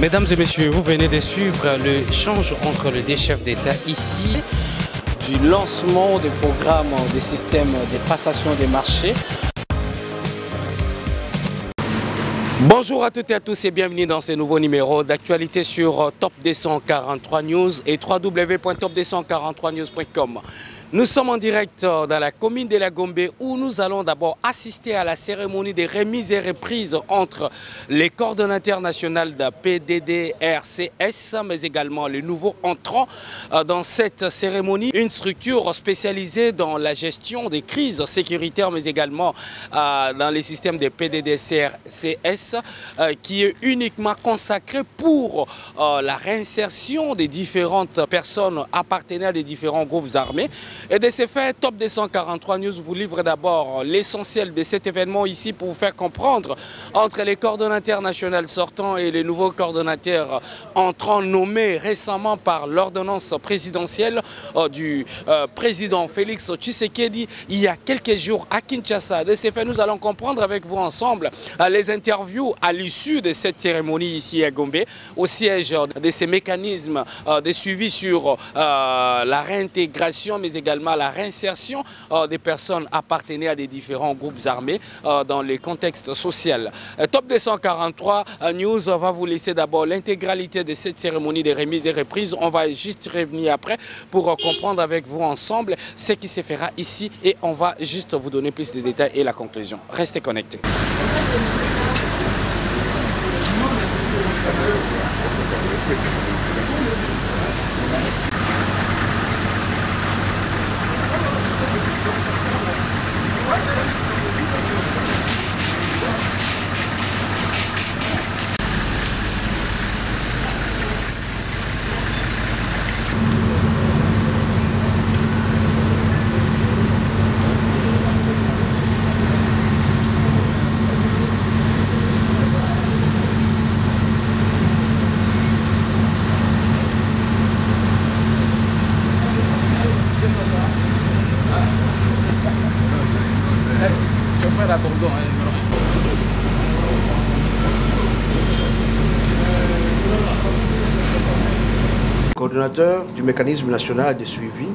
Mesdames et messieurs, vous venez de suivre l'échange entre les deux chefs d'État ici. Du lancement des programmes des systèmes de passation des marchés. Bonjour à toutes et à tous et bienvenue dans ce nouveau numéro d'actualité sur Top 243 News et www.top243news.com. Nous sommes en direct dans la commune de la Gombe où nous allons d'abord assister à la cérémonie de remise et reprise entre les coordonnateurs nationaux de PDDRCS, mais également les nouveaux entrants dans cette cérémonie. Une structure spécialisée dans la gestion des crises sécuritaires, mais également dans les systèmes de PDDRCS, qui est uniquement consacrée pour la réinsertion des différentes personnes appartenant à des différents groupes armés. Et de ce fait, Top 243 News vous livre d'abord l'essentiel de cet événement ici pour vous faire comprendre entre les coordonnateurs nationaux sortants et les nouveaux coordonnateurs entrants nommés récemment par l'ordonnance présidentielle du président Félix Tshisekedi il y a quelques jours à Kinshasa. De ce fait, nous allons comprendre avec vous ensemble les interviews à l'issue de cette cérémonie ici à Gombe, au siège de ces mécanismes de suivi sur la réintégration, mais également la réinsertion des personnes appartenant à des différents groupes armés dans le contexte social. Top 243 News va vous laisser d'abord l'intégralité de cette cérémonie de remise et reprise. On va juste revenir après pour comprendre avec vous ensemble ce qui se fera ici et on va juste vous donner plus de détails et la conclusion. Restez connectés. Coordonnateur du mécanisme national de suivi,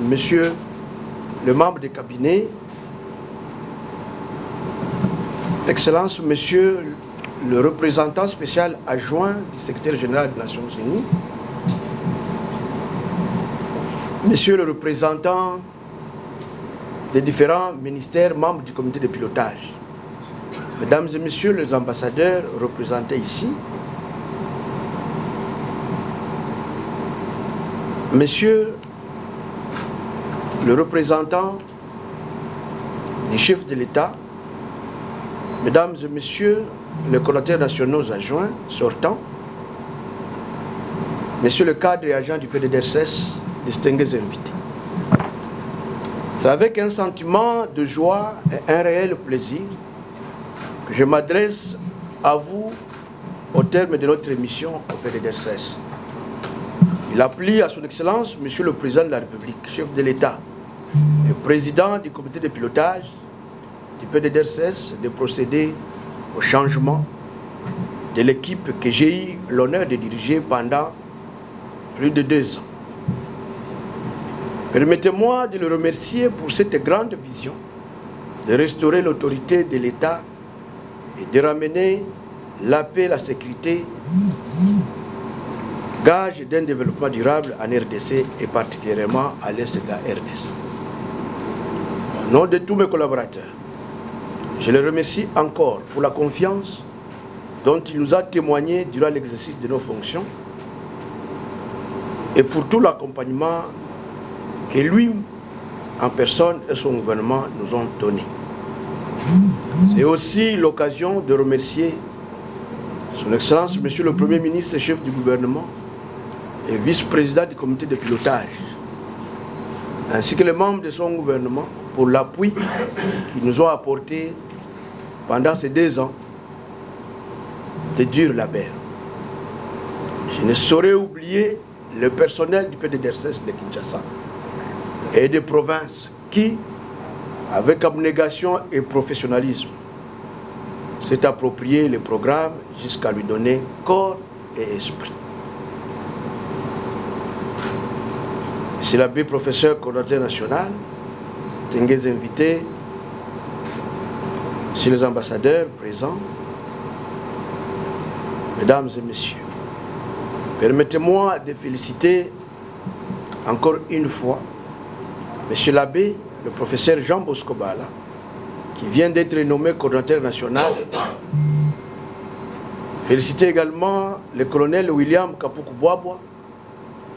Monsieur le membre du cabinet, Excellence, Monsieur le représentant spécial adjoint du secrétaire général des Nations Unies, Monsieur le représentant des différents ministères membres du comité de pilotage, Mesdames et Messieurs les ambassadeurs représentés ici, Monsieur le représentant du chef de l'État, Mesdames et Messieurs les coordonnateurs nationaux adjoints sortants, Monsieur le cadre et agent du PDDRCS, distingués invités. C'est avec un sentiment de joie et un réel plaisir que je m'adresse à vous au terme de notre émission au PDDRCS. Il applique à son Excellence, Monsieur le Président de la République, chef de l'État et président du comité de pilotage du PDDRCS, de procéder au changement de l'équipe que j'ai eu l'honneur de diriger pendant plus de 2 ans. Permettez-moi de le remercier pour cette grande vision de restaurer l'autorité de l'État et de ramener la paix et la sécurité, gage d'un développement durable en RDC et particulièrement à l'est de la RDC. Au nom de tous mes collaborateurs, je les remercie encore pour la confiance dont il nous a témoigné durant l'exercice de nos fonctions et pour tout l'accompagnement que lui, en personne, et son gouvernement nous ont donné. C'est aussi l'occasion de remercier Son Excellence, Monsieur le Premier ministre et chef du gouvernement, et vice-président du comité de pilotage, ainsi que les membres de son gouvernement pour l'appui qu'ils nous ont apporté pendant ces 2 ans de dur labeur. Je ne saurais oublier le personnel du PDDRCS de Kinshasa et des provinces qui, avec abnégation et professionnalisme, s'est approprié le programme jusqu'à lui donner corps et esprit. Monsieur l'abbé professeur coordonnateur national, distingués invités, monsieur les ambassadeurs présents, mesdames et messieurs, permettez-moi de féliciter encore une fois monsieur l'abbé, le professeur Jean Bosco Bala, qui vient d'être nommé coordonnateur national. Féliciter également le colonel William Kapuku Boabwa,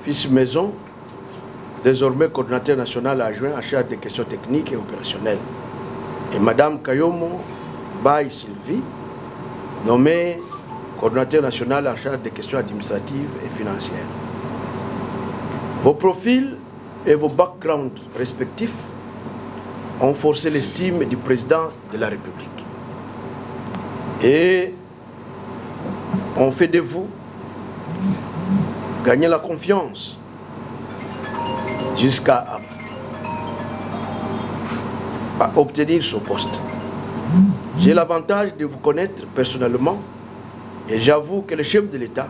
fils maison, désormais coordonnateur national adjoint en charge des questions techniques et opérationnelles. Et madame Kayomo Baye Sylvie, nommée coordonnateur national en charge des questions administratives et financières. Vos profils et vos backgrounds respectifs ont forcé l'estime du président de la République. Et ont fait de vous gagner la confiance jusqu'à obtenir ce poste. J'ai l'avantage de vous connaître personnellement et j'avoue que le chef de l'État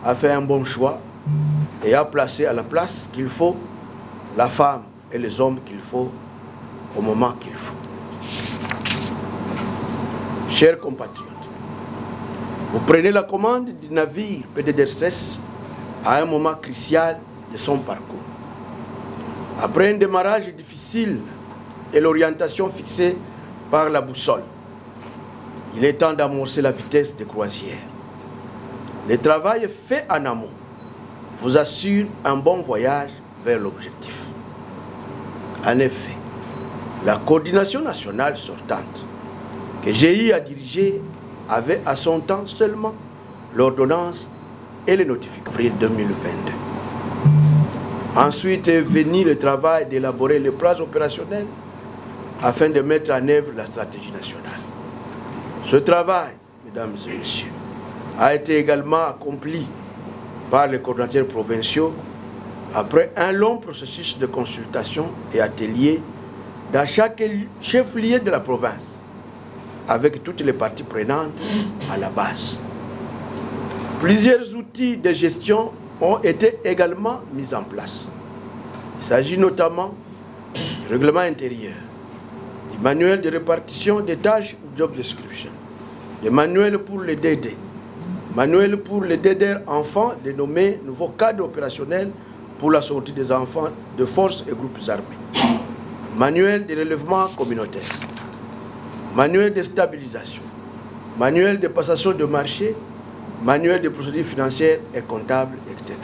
a fait un bon choix et a placé à la place qu'il faut la femme et les hommes qu'il faut au moment qu'il faut. Chers compatriotes, vous prenez la commande du navire PDDRCS à un moment crucial de son parcours. Après un démarrage difficile et l'orientation fixée par la boussole, il est temps d'amorcer la vitesse de croisière. Le travail fait en amont vous assure un bon voyage vers l'objectif. En effet, la coordination nationale sortante que j'ai eu à diriger avait à son temps seulement l'ordonnance et les notifications avril 2022. Ensuite est venu le travail d'élaborer les plans opérationnels afin de mettre en œuvre la stratégie nationale. Ce travail, mesdames et messieurs, a été également accompli par les coordonnateurs provinciaux après un long processus de consultation et atelier dans chaque chef-lieu de la province, avec toutes les parties prenantes à la base. Plusieurs outils de gestion ont été également mis en place. Il s'agit notamment du règlement intérieur, du manuel de répartition des tâches ou job description, du manuel pour les DD, manuel pour les DDR enfants dénommé nouveau cadre opérationnel pour la sortie des enfants de forces et groupes armés, manuel de relèvement communautaire, manuel de stabilisation, manuel de passation de marché, manuel de procédures financières et comptables, etc.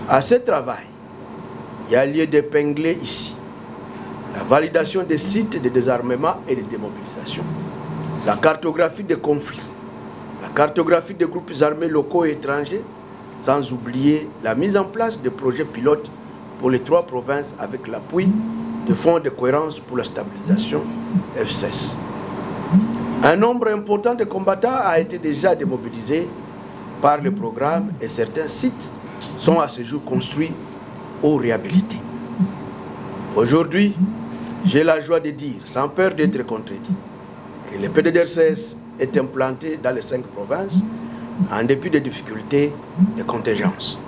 À ce travail, il y a lieu d'épingler ici la validation des sites de désarmement et de démobilisation, la cartographie des conflits, la cartographie des groupes armés locaux et étrangers, sans oublier la mise en place de projets pilotes pour les 3 provinces avec l'appui de fonds de cohérence pour la stabilisation FCES. Un nombre important de combattants a été déjà démobilisé par le programme et certains sites sont à ce jour construits ou réhabilités. Aujourd'hui, j'ai la joie de dire, sans peur d'être contredit, que le PDDRCS est implanté dans les 5 provinces en dépit des difficultés de contingence.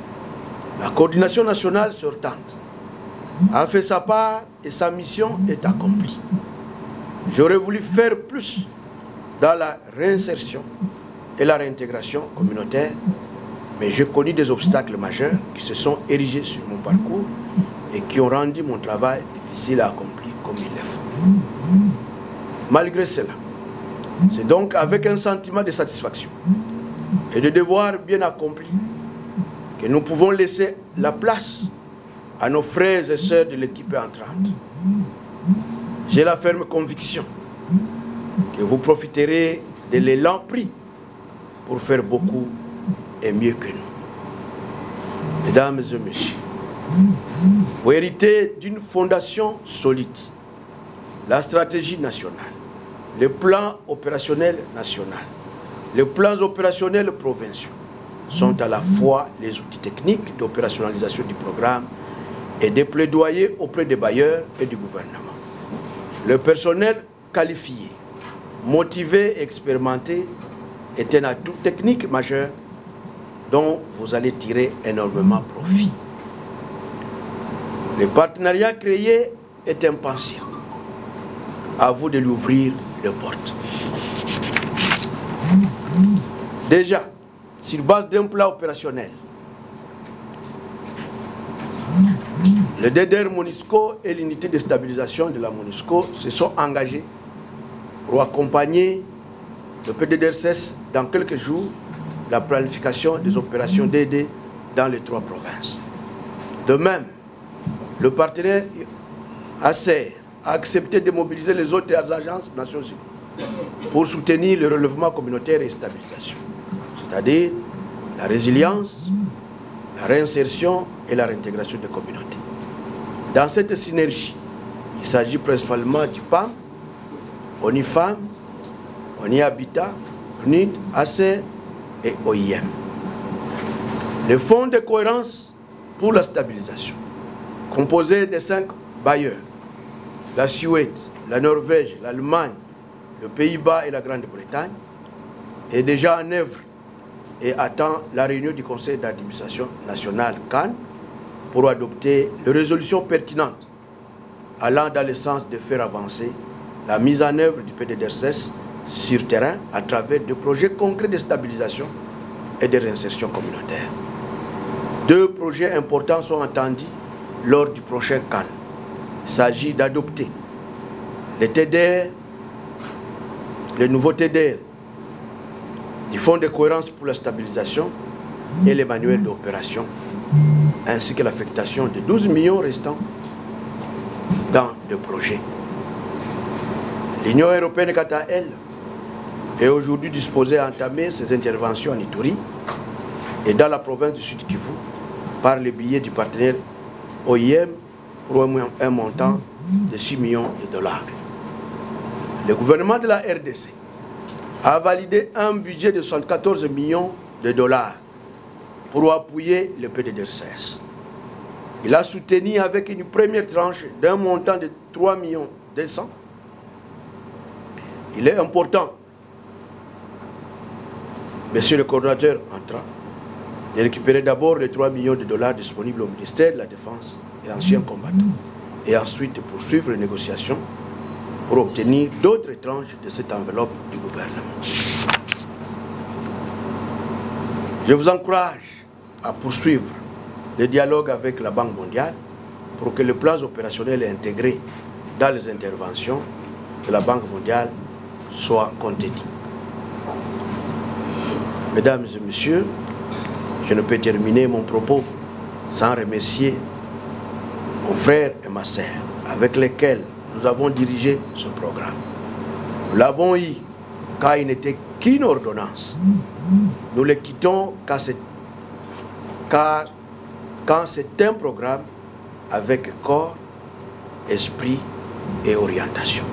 La coordination nationale sortante a fait sa part et sa mission est accomplie. J'aurais voulu faire plus dans la réinsertion et la réintégration communautaire, mais j'ai connu des obstacles majeurs qui se sont érigés sur mon parcours et qui ont rendu mon travail difficile à accomplir comme il le faut. Malgré cela, c'est donc avec un sentiment de satisfaction et de devoir bien accompli que nous pouvons laisser la place à nos frères et sœurs de l'équipe entrante. J'ai la ferme conviction que vous profiterez de l'élan pris pour faire beaucoup et mieux que nous. Mesdames et messieurs, vous héritez d'une fondation solide, la stratégie nationale, les plans opérationnels nationaux, les plans opérationnels provinciaux sont à la fois les outils techniques d'opérationnalisation du programme et des plaidoyers auprès des bailleurs et du gouvernement. Le personnel qualifié, motivé et expérimenté est un atout technique majeur dont vous allez tirer énormément profit. Le partenariat créé est un patient. À vous de lui ouvrir les portes. Déjà, sur base d'un plan opérationnel, le DDR MONUSCO et l'unité de stabilisation de la MONUSCO se sont engagés pour accompagner le PDDRCS dans quelques jours la planification des opérations d'aide dans les 3 provinces. De même, le partenaire ACER a accepté de mobiliser les autres agences des Nations Unies pour soutenir le relèvement communautaire et la stabilisation, c'est-à-dire la résilience, la réinsertion et la réintégration des communautés. Dans cette synergie, il s'agit principalement du PAM, ONU Femmes, ONU Habitat, PNUD, ACER et OIM. Le Fonds de cohérence pour la stabilisation, composé de 5 bailleurs, la Suède, la Norvège, l'Allemagne, le Pays-Bas et la Grande-Bretagne, est déjà en œuvre et attend la réunion du Conseil d'administration national CAN pour adopter les résolutions pertinentes allant dans le sens de faire avancer la mise en œuvre du PDDRCS sur terrain à travers des projets concrets de stabilisation et de réinsertion communautaire. 2 projets importants sont attendus lors du prochain CAN. Il s'agit d'adopter les TDR, les nouveaux TDR du Fonds de cohérence pour la stabilisation et les manuels d'opération, ainsi que l'affectation de 12 millions restants dans le projet. L'Union européenne, quant à elle, est aujourd'hui disposée à entamer ses interventions en Ituri et dans la province du Sud Kivu par le biais du partenaire OIM pour un montant de 6 millions de dollars. Le gouvernement de la RDC a validé un budget de 74 millions de dollars pour appuyer le PDDRCS. Il a soutenu avec une première tranche d'un montant de 3 millions 200. Il est important, monsieur le coordonnateur entrant, de récupérer d'abord les 3 millions de dollars disponibles au ministère de la Défense et anciens combattants, et ensuite de poursuivre les négociations pour obtenir d'autres tranches de cette enveloppe du gouvernement. Je vous encourage à poursuivre le dialogue avec la Banque mondiale pour que les plans opérationnels intégrés dans les interventions de la Banque mondiale soient contenus. Mesdames et messieurs, je ne peux terminer mon propos sans remercier mon frère et ma sœur avec lesquels nous avons dirigé ce programme. Nous l'avons eu car il n'était qu'une ordonnance. Nous le quittons quand c'est un programme avec corps, esprit et orientation.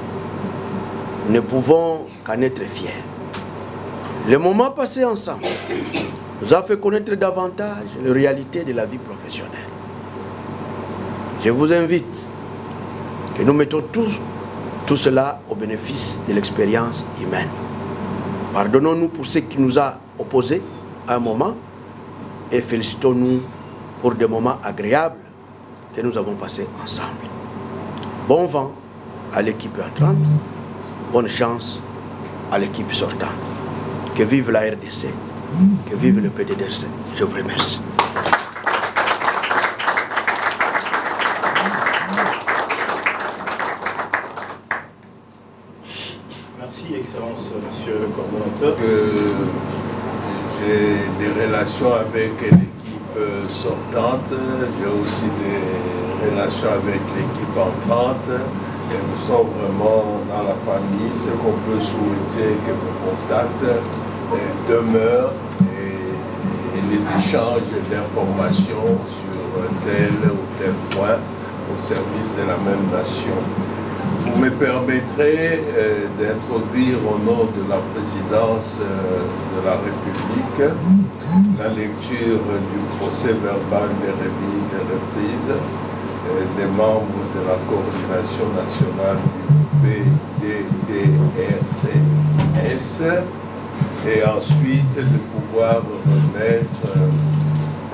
Nous ne pouvons qu'en être fiers. Le moment passé ensemble nous a fait connaître davantage les réalités de la vie professionnelle. Je vous invite que nous mettons tout cela au bénéfice de l'expérience humaine. Pardonnons-nous pour ce qui nous a opposés à un moment et félicitons-nous pour des moments agréables que nous avons passés ensemble. Bon vent à l'équipe entrante, bonne chance à l'équipe sortante. Que vive la RDC, que vive le PDDRC. Je vous remercie. Merci, Excellence, Monsieur le coordonnateur. J'ai des relations avec l'équipe sortante, j'ai aussi des relations avec l'équipe entrante. Et nous sommes vraiment dans la famille. Ce qu'on peut souhaiter que vos contacts demeurent et les échanges d'informations sur tel ou tel point au service de la même nation. Vous me permettrez d'introduire au nom de la présidence de la République la lecture du procès verbal des remises et reprises des membres de la coordination nationale du PDDRCS et ensuite de pouvoir remettre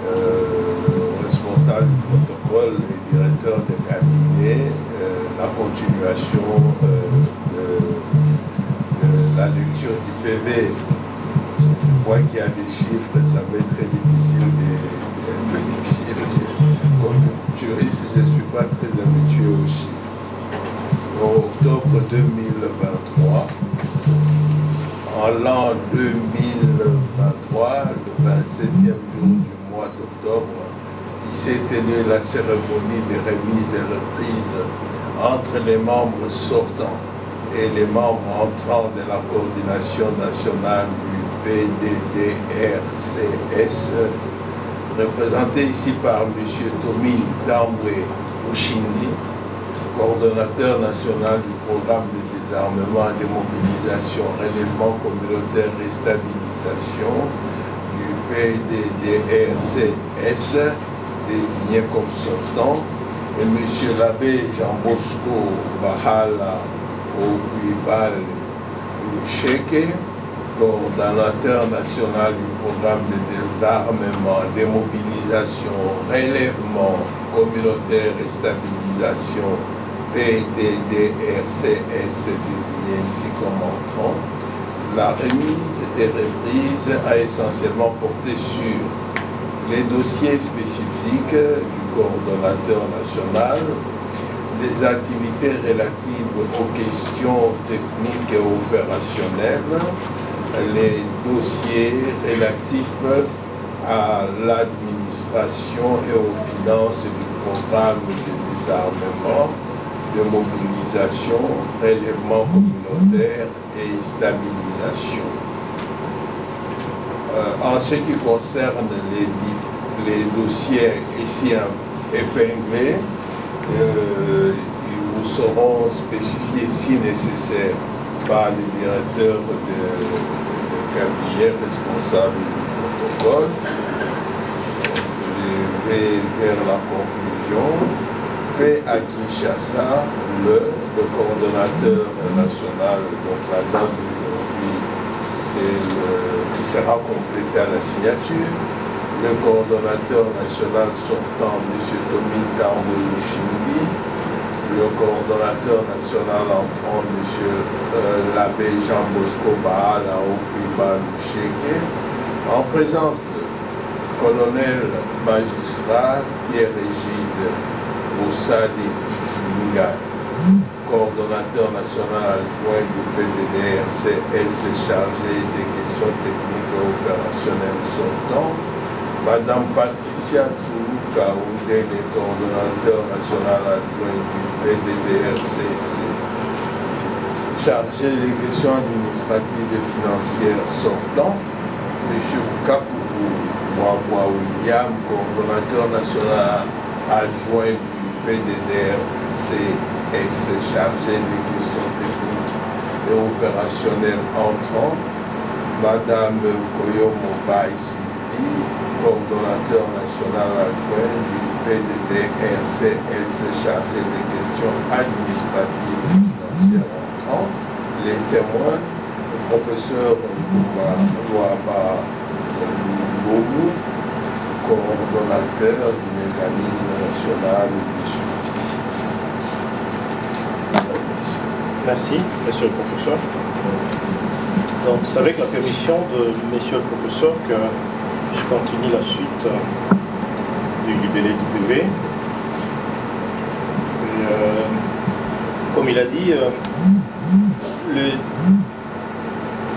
au responsable du protocole et directeur de cabinet la continuation de la lecture du PV. Je vois qu'il y a des chiffres, ça va être très difficile. Comme juriste, je ne suis pas très habitué aux chiffres. En octobre 2023, en l'an 2023, le 27e jour du mois d'octobre, il s'est tenu la cérémonie de remise et reprise entre les membres sortants et les membres entrants de la coordination nationale du PDDRCS, représenté ici par M. Tommy Tambwe Ushindi, coordonnateur national du programme de désarmement et démobilisation, relèvement communautaire et stabilisation du PDDRCS, désigné comme sortant, et M. l'abbé Jean Bosco Bahala Okwibal Lusheke, coordonnateur national du programme de désarmement, démobilisation, relèvement communautaire et stabilisation PDDRCS, désigné ici comme entrant. La remise et reprise a essentiellement porté sur les dossiers spécifiques du coordonnateur national, les activités relatives aux questions techniques et opérationnelles, les dossiers relatifs à l'administration et aux finances du programme de désarmement, de mobilisation, relèvement communautaire et stabilisation. En ce qui concerne les dossiers ici épinglés, ils vous seront spécifiés si nécessaire par le directeur de cabinet responsable du protocole. Je vais vers la conclusion. Fait à Kinshasa, le coordonnateur national, donc la date d'aujourd'hui, c'est qui sera complété à la signature. Le coordonnateur national sortant, M. Tommy Tambwe Ushindi, le coordonnateur national entrant, M. l'abbé Jean Bosco Bahala Okwibal Lusheke, en présence de colonel magistrat Pierre-Égide Bossade Ikilinga, coordonnateur national adjoint du PDDRCS chargé des questions techniques et opérationnelles sortant, Madame Patricia Toulouka Oundene, coordonnateur national adjoint du PDDRCS, chargé des questions administratives et financières sortant, M. Kapoubou Mwabwa William, coordonnateur national adjoint du PDDRCS, chargé des questions techniques et opérationnelles entrant, Madame Koyomo Baïsidi, coordonnateur national adjoint du PDDRCS, chargé des questions administratives et financières entrant, les témoins, le professeur Louaba Loumou, coordonnateur du mécanisme national du suivi. Merci, monsieur le professeur. Donc, c'est avec la permission de monsieur le professeur que je continue la suite du libellé du PV. Et, comme il a dit, le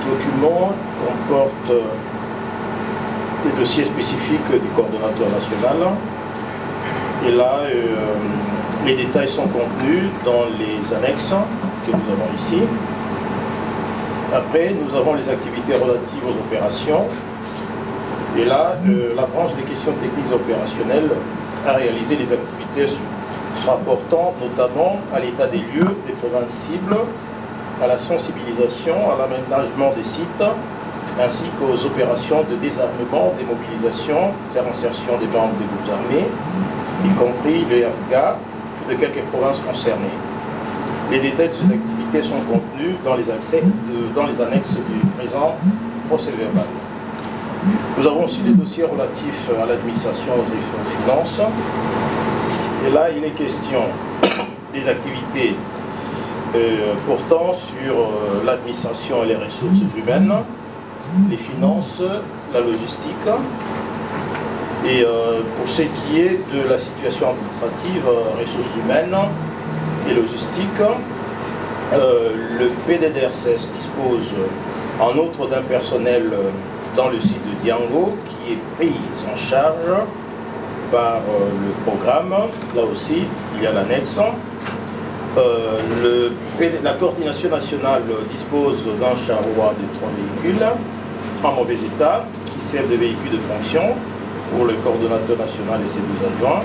document comporte des dossiers spécifiques du coordonnateur national. Et là, les détails sont contenus dans les annexes que nous avons ici. Après, nous avons les activités relatives aux opérations. Et là, la branche des questions techniques opérationnelles a réalisé les activités se rapportant notamment à l'état des lieux, des provinces cibles, à la sensibilisation, à l'aménagement des sites, ainsi qu'aux opérations de désarmement, démobilisation, insertion des membres des groupes armés, y compris le FGA, de quelques provinces concernées. Les détails de ces activités sont contenus dans les annexes du présent procès-verbal. Nous avons aussi les dossiers relatifs à l'administration et aux finances. Et là, il est question des activités portant sur l'administration et les ressources humaines, les finances, la logistique. Et pour ce qui est de la situation administrative, ressources humaines et logistique, le PDDRCS dispose en outre d'un personnel dans le site de Diango qui est pris en charge par le programme. Là aussi, il y a l'annexe. La coordination nationale dispose d'un charroi de 3 véhicules en mauvais état qui servent de véhicules de fonction pour le coordonnateur national et ses 12 adjoints,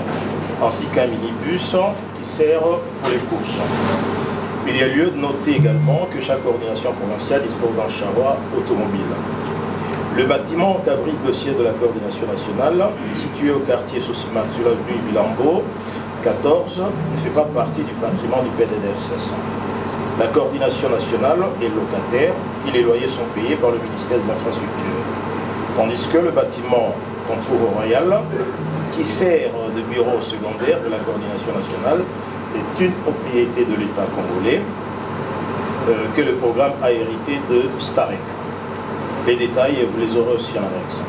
ainsi qu'un minibus qui sert pour les courses. Il y a lieu de noter également que chaque coordination provinciale dispose d'un charroi automobile. Le bâtiment qu'abrite le siège de la coordination nationale, situé au quartier Sosimak sur l'avenue Bilambo 14, ne fait pas partie du patrimoine du PDDRCS. La coordination nationale est locataire et les loyers sont payés par le ministère des Infrastructures. Tandis que le bâtiment qu'on trouve au Royal, qui sert de bureau secondaire de la coordination nationale, est une propriété de l'État congolais que le programme a hérité de Starek. Les détails, vous les aurez aussi en annexe.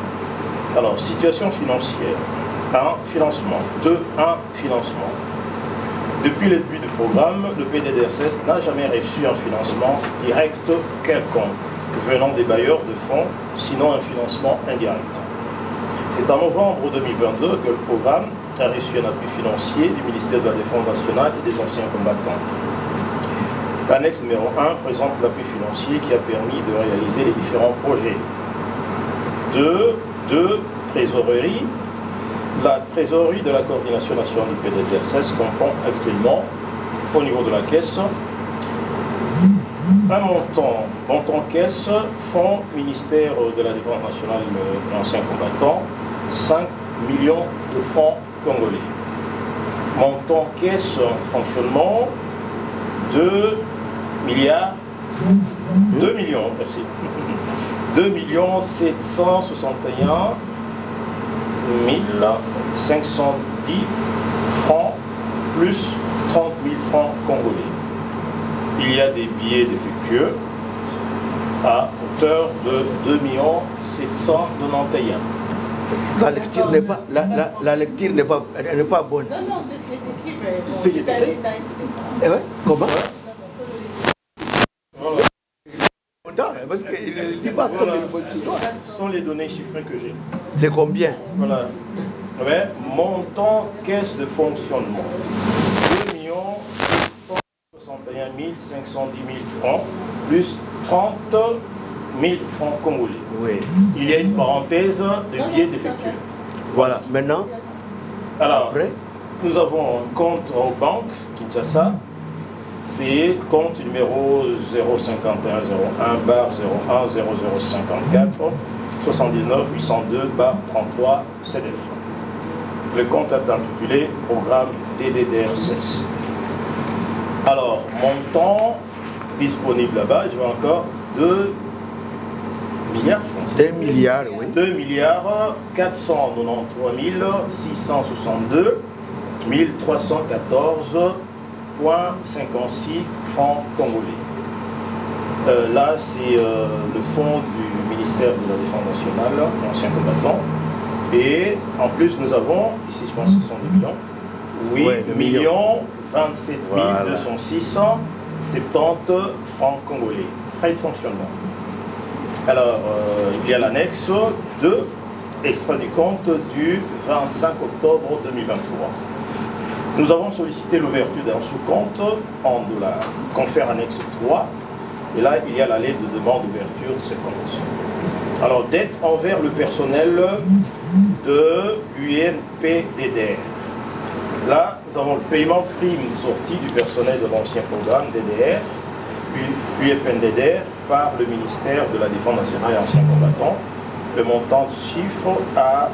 Alors, situation financière. 1. Financement. 2. 1. Financement. Depuis le début du programme, le PDDRCS n'a jamais reçu un financement direct quelconque venant des bailleurs de fonds, sinon un financement indirect. C'est en novembre 2022 que le programme a reçu un appui financier du ministère de la Défense nationale et des anciens combattants. L'annexe numéro 1 présente l'appui financier qui a permis de réaliser les différents projets. 2. Trésorerie. La trésorerie de la coordination nationale du PDDRCS comprend actuellement, au niveau de la caisse, un montant caisse, fonds ministère de la Défense nationale et anciens combattants, 5 millions de francs congolais. Montant caisse fonctionnement, 2 millions, merci. 2 761 510 francs plus 30 000 francs congolais. Il y a des billets défectueux à hauteur de 2 791. La lecture n'est pas, la lecture n'est pas, elle n'est pas bonne. Non, non, c'est ce C'est écrit. Eh ouais, comment? Parce qu'il ne dit pas comme il faut qu'il doit. Ce sont les données chiffrées que j'ai. C'est combien? Voilà. Ouais, montant caisse de fonctionnement. 2 761 510 000 francs plus 30 000 francs congolais. Oui. Il y a une parenthèse de billets défectueux. Voilà, maintenant, Alors, après, nous avons un compte en banque, Kinshasa. C'est compte numéro 05101 01 0054 79 802 33 CDF. Le compte est intitulé Programme TDDRCS. Alors, montant disponible là-bas, je vois encore 2 milliards, je pense. 2 milliards, oui. 2 milliards 493 662 1314,56 francs congolais. Là, c'est le fonds du ministère de la Défense nationale, ancien combattant. Et en plus, nous avons, ici je pense que ce sont des millions, oui, ouais, 27 206 70 francs congolais, frais de fonctionnement. Alors, il y a l'annexe 2, extrait du compte du 25 octobre 2023. Nous avons sollicité l'ouverture d'un sous-compte en dollars, confère annexe 3, et là, il y a la lettre de demande d'ouverture de ce compte. Alors, dette envers le personnel de l'UNPDDR. Là, nous avons le paiement prime sortie du personnel de l'ancien programme DDR, puis UNPDDR, par le ministère de la Défense nationale et anciens combattants. Le montant chiffre à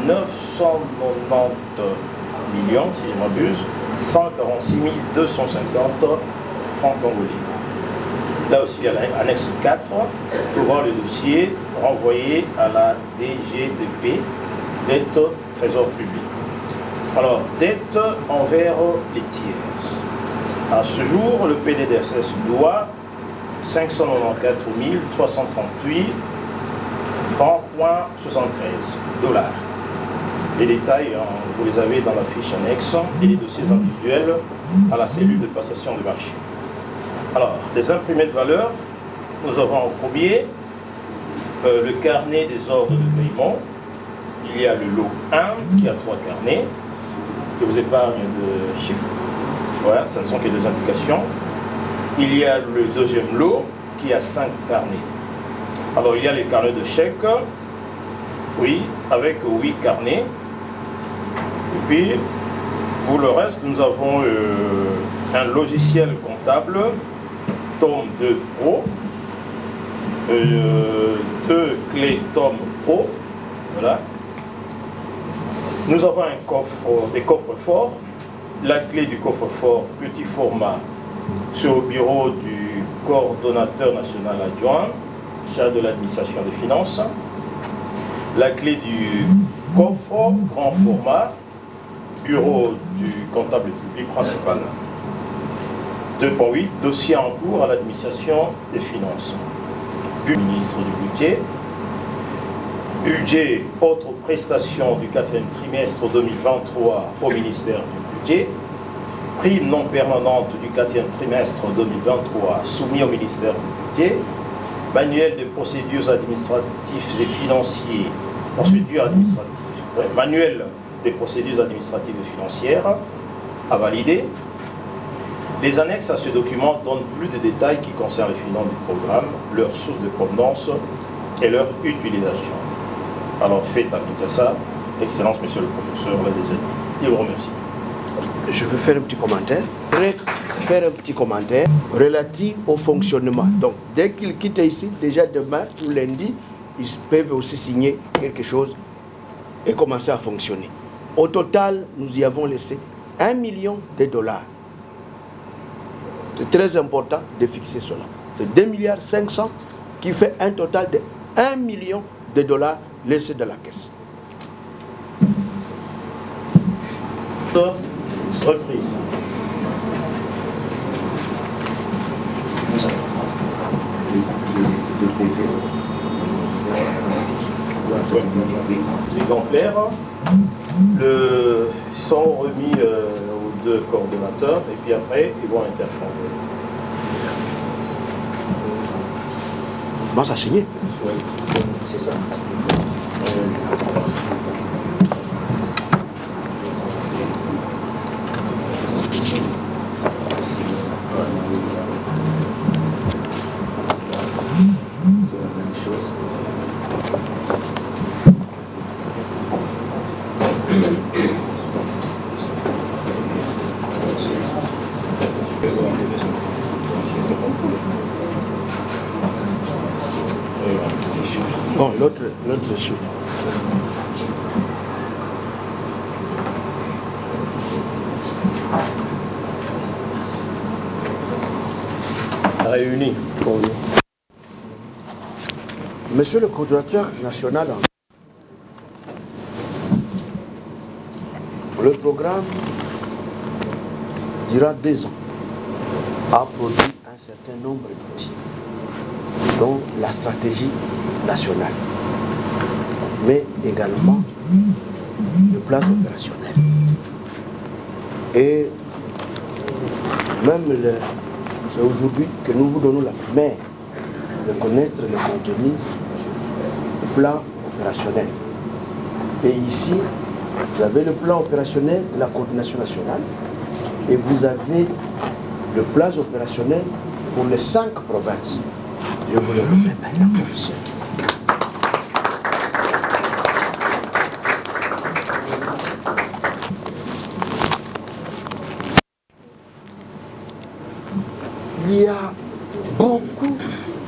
990 millions, si je m'abuse, 146 250 francs congolais. Là aussi, il y a l'annexe 4, pour voir le dossier renvoyé à la DGTP, dette trésor public. Alors, dette envers les tiers. À ce jour, le PDDRCS doit 594 338 francs, 73 $. Les détails, vous les avez dans la fiche annexe et les dossiers individuels à la cellule de passation de marché. Alors, des imprimés de valeur, nous avons en premier le carnet des ordres de paiement. Il y a le lot 1 qui a 3 carnets. Je vous épargne de chiffres. Voilà, ce ne sont que des indications. Il y a le deuxième lot qui a 5 carnets. Alors, il y a les carnets de chèques, oui, avec 8 carnets. Et puis, pour le reste, nous avons un logiciel comptable, Tome 2 Pro, 2 clés Tome Pro, voilà. Nous avons des coffres forts, la clé du coffre-fort petit format sur le bureau du coordonnateur national adjoint, chargé de l'administration des finances, la clé du coffre grand format, bureau du comptable public principal. 2.8, dossier en cours à l'administration des finances. Ministre du budget. Budget, autres prestations du 4e trimestre 2023 au ministère du budget. Prime non permanente du 4e trimestre 2023 soumis au ministère du budget. Manuel de procédures administratives et financières. Procédures administratives. Manuel des procédures administratives et financières à valider. Les annexes à ce document donnent plus de détails qui concernent les finances du programme, leur source de provenance et leur utilisation. Alors faites appliquer ça. Excellence, monsieur le professeur, l'a déjà dit. Je vous remercie. Je veux faire un petit commentaire. Faire un petit commentaire relatif au fonctionnement. Donc, dès qu'ils quittent ici, déjà demain ou lundi, ils peuvent aussi signer quelque chose et commencer à fonctionner. Au total, nous y avons laissé 1 million de dollars. C'est très important de fixer cela. C'est 2,5 milliards qui fait un total de 1 million de dollars laissés dans la caisse. Reprise. Les exemplaires sont remis aux deux coordonnateurs et puis après ils vont interchanger. Comment ça signé? Oui, c'est ça. Bon, l'autre chute. Réunis pour lui. Monsieur le coordonnateur national, le programme, durant 2 ans, a produit un certain nombre d'outils, dont la stratégie nationale, mais également le plan opérationnel. Et même c'est aujourd'hui que nous vous donnons la première de connaître le contenu du plan opérationnel. Et ici, vous avez le plan opérationnel de la coordination nationale et vous avez le plan opérationnel pour les 5 provinces. Je vous le remets maintenant officiellement. Il y a beaucoup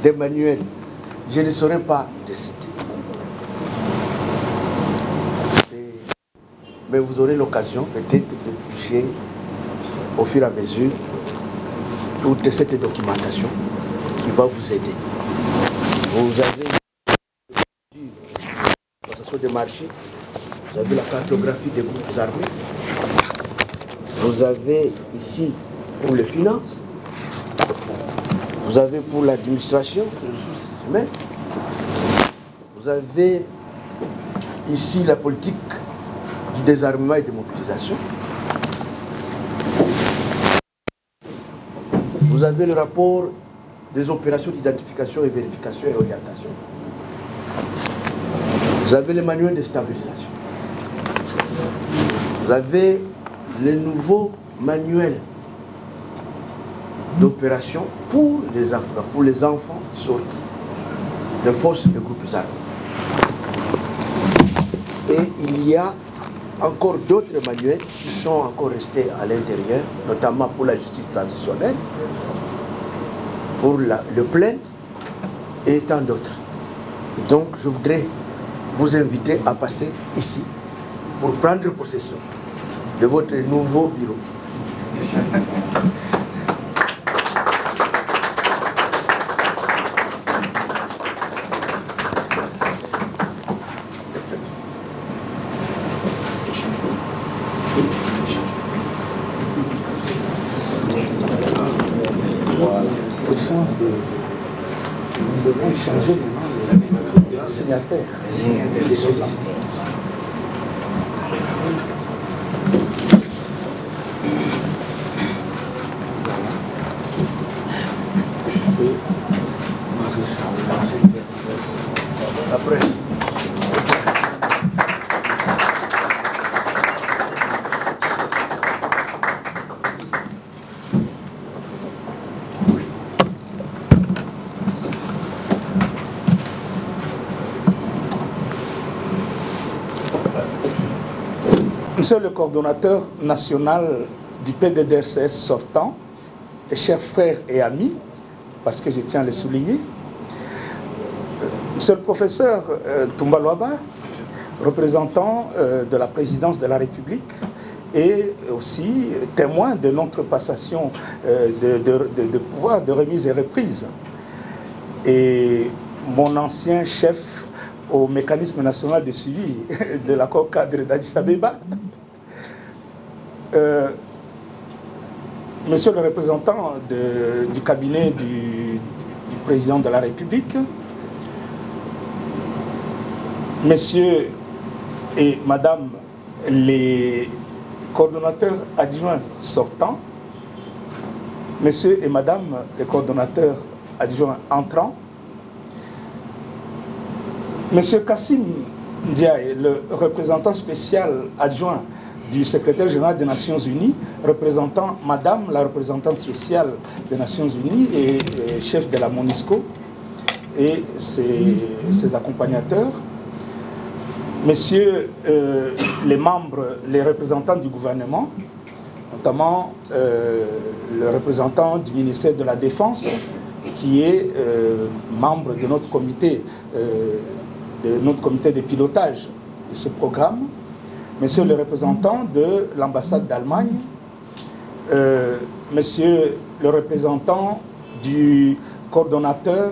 de manuels. Je ne saurais pas les citer. Mais vous aurez l'occasion peut-être de toucher au fur et à mesure toute cette documentation qui va vous aider. Vous avez l'association des marchés, vous avez la cartographie des groupes armés, vous avez ici pour les finances, vous avez pour l'administration, les ressources humaines, vous avez ici la politique du désarmement et de mobilisation. Vous avez le rapport des opérations d'identification et vérification et orientation. Vous avez le manuel de stabilisation. Vous avez le nouveau manuel d'opération pour les Afghans, pour les enfants sortis de forces et groupes armés. Et il y a encore d'autres manuels qui sont encore restés à l'intérieur, notamment pour la justice transitionnelle, pour le plainte et tant d'autres. Donc je voudrais vous inviter à passer ici pour prendre possession de votre nouveau bureau. Nous devons changer maintenant les signataires. Après. Monsieur le coordonnateur national du PDDRCS sortant, et chers frères et amis, parce que je tiens à le souligner, Monsieur le professeur Toumba Luaba, représentant de la présidence de la République et aussi témoin de notre passation de pouvoir de remise et reprise, et mon ancien chef au mécanisme national de suivi de l'accord cadre d'Addis Abeba, monsieur le représentant du cabinet du président de la République, messieurs et madame les coordonnateurs adjoints sortants, messieurs et madame les coordonnateurs adjoints entrants, monsieur Kassim Ndiaye, le représentant spécial adjoint du secrétaire général des Nations Unies, représentant madame la représentante spéciale des Nations Unies et chef de la MONUSCO et ses accompagnateurs, messieurs les membres, les représentants du gouvernement, notamment le représentant du ministère de la Défense, qui est membre de notre comité de pilotage de ce programme, monsieur le représentant de l'ambassade d'Allemagne, monsieur le représentant du coordonnateur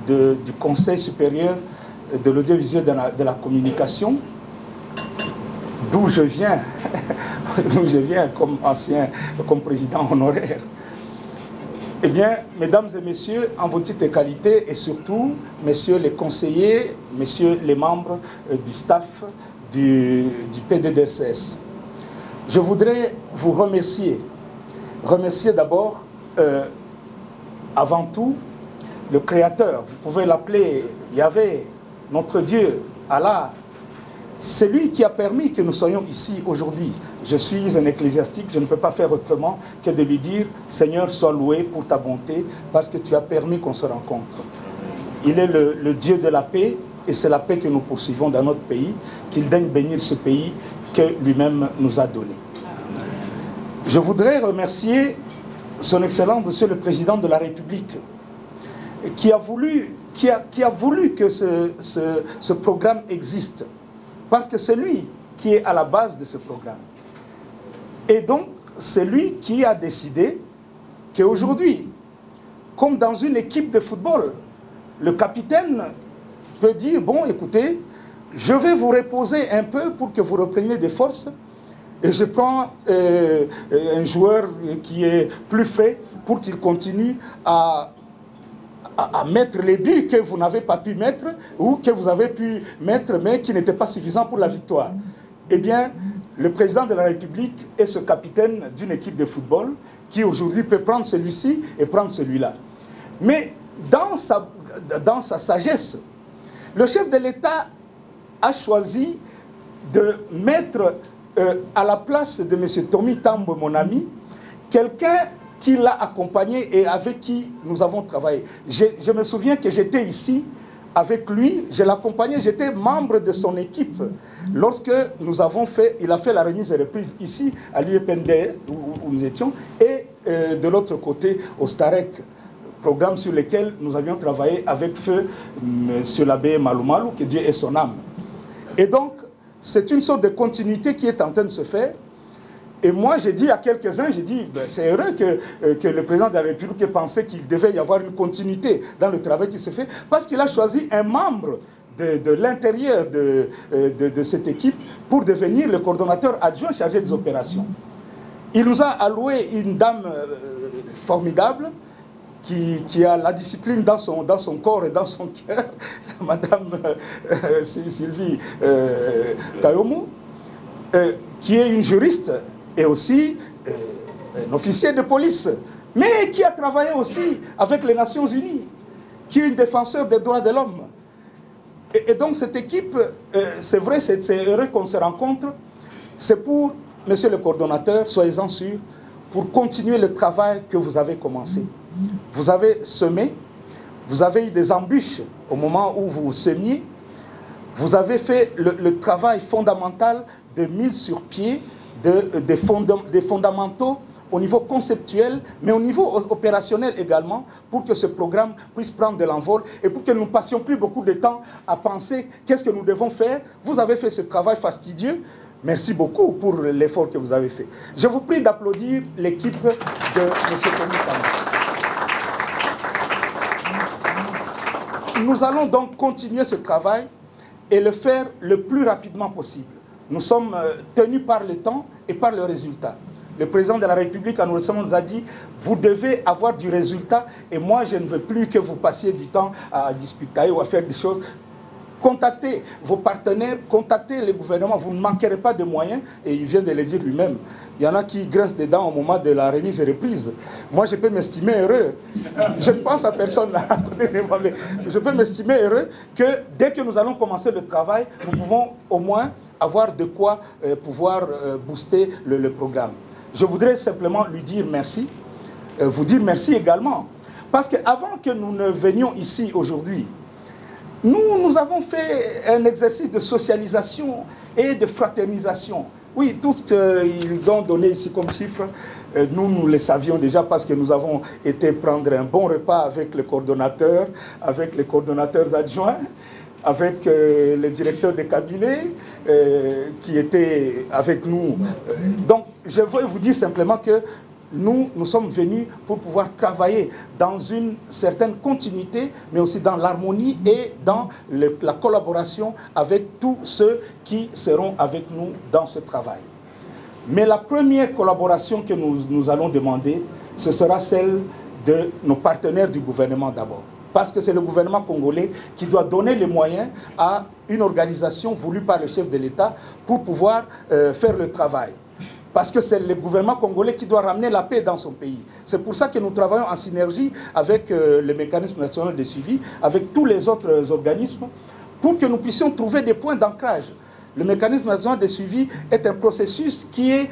du Conseil supérieur de l'audiovisuel de la communication, d'où je viens, comme président honoraire. Eh bien, mesdames et messieurs, en vos petites qualités et surtout, messieurs les conseillers, messieurs les membres du staff du PDDRCS, je voudrais vous remercier. Remercier d'abord, avant tout, le Créateur. Vous pouvez l'appeler Yahvé, notre Dieu, Allah. C'est lui qui a permis que nous soyons ici aujourd'hui. Je suis un ecclésiastique, je ne peux pas faire autrement que de lui dire « Seigneur, sois loué pour ta bonté, parce que tu as permis qu'on se rencontre. » Il est le Dieu de la paix, et c'est la paix que nous poursuivons dans notre pays, qu'il daigne bénir ce pays que lui-même nous a donné. Je voudrais remercier son Excellence, Monsieur le Président de la République, qui a voulu que ce programme existe. Parce que c'est lui qui est à la base de ce programme. Et donc, c'est lui qui a décidé qu'aujourd'hui, comme dans une équipe de football, le capitaine peut dire, bon, écoutez, je vais vous reposer un peu pour que vous repreniez des forces, et je prends un joueur qui est plus frais pour qu'il continue à mettre les buts que vous n'avez pas pu mettre ou que vous avez pu mettre mais qui n'étaient pas suffisants pour la victoire. Eh bien, le président de la République est ce capitaine d'une équipe de football qui aujourd'hui peut prendre celui-ci et prendre celui-là. Mais dans sa sagesse, le chef de l'État a choisi de mettre à la place de M. Tommy Tambo, mon ami, quelqu'un qui l'a accompagné et avec qui nous avons travaillé. Je me souviens que j'étais ici avec lui, je l'accompagnais, j'étais membre de son équipe. Lorsque nous avons fait, il a fait la remise et reprise ici à l'UEPNDS, où nous étions, et de l'autre côté au Starek, programme sur lequel nous avions travaillé avec feu M. l'abbé Maloumalou, que Dieu ait son âme. Et donc, c'est une sorte de continuité qui est en train de se faire. Et moi, j'ai dit à quelques-uns, j'ai dit, ben, c'est heureux que le président de la République ait pensé qu'il devait y avoir une continuité dans le travail qui se fait, parce qu'il a choisi un membre de l'intérieur de cette équipe pour devenir le coordonnateur adjoint chargé des opérations. Il nous a alloué une dame formidable, qui a la discipline dans son corps et dans son cœur, Madame Sylvie Kayomu, qui est une juriste et aussi un officier de police, mais qui a travaillé aussi avec les Nations Unies, qui est une défenseur des droits de l'homme. Et donc cette équipe, c'est vrai, c'est heureux qu'on se rencontre, c'est pour, monsieur le coordonnateur, soyez-en sûr, pour continuer le travail que vous avez commencé. Vous avez semé, vous avez eu des embûches au moment où vous semiez, vous avez fait le travail fondamental de mise sur pied des fondamentaux au niveau conceptuel, mais au niveau opérationnel également, pour que ce programme puisse prendre de l'envol et pour que nous ne passions plus beaucoup de temps à penser qu'est-ce que nous devons faire. Vous avez fait ce travail fastidieux. Merci beaucoup pour l'effort que vous avez fait. Je vous prie d'applaudir l'équipe de M. Tommy Tambo. Nous allons donc continuer ce travail et le faire le plus rapidement possible. Nous sommes tenus par le temps et par le résultat. Le président de la République, en nous a dit, vous devez avoir du résultat et moi, je ne veux plus que vous passiez du temps à discuter ou à faire des choses. Contactez vos partenaires, contactez les gouvernements, vous ne manquerez pas de moyens, et il vient de le dire lui-même. Il y en a qui grincent des dents au moment de la remise et reprise. Moi, je peux m'estimer heureux. Je ne pense à personne là, à côté de moi, mais je peux m'estimer heureux que dès que nous allons commencer le travail, nous pouvons au moins avoir de quoi pouvoir booster le programme. Je voudrais simplement lui dire merci, vous dire merci également, parce qu'avant que nous ne venions ici aujourd'hui, nous avons fait un exercice de socialisation et de fraternisation. Oui, tout ils ont donné ici comme chiffre. Nous les savions déjà parce que nous avons été prendre un bon repas avec le coordonnateur, avec les coordonnateurs adjoints, avec le directeur de cabinet qui était avec nous. Donc, je veux vous dire simplement que nous sommes venus pour pouvoir travailler dans une certaine continuité, mais aussi dans l'harmonie et dans la collaboration avec tous ceux qui seront avec nous dans ce travail. Mais la première collaboration que nous allons demander, ce sera celle de nos partenaires du gouvernement d'abord. Parce que c'est le gouvernement congolais qui doit donner les moyens à une organisation voulue par le chef de l'État pour pouvoir faire le travail. Parce que c'est le gouvernement congolais qui doit ramener la paix dans son pays. C'est pour ça que nous travaillons en synergie avec le mécanisme national de suivi, avec tous les autres organismes, pour que nous puissions trouver des points d'ancrage. Le mécanisme national de suivi est un processus qui est...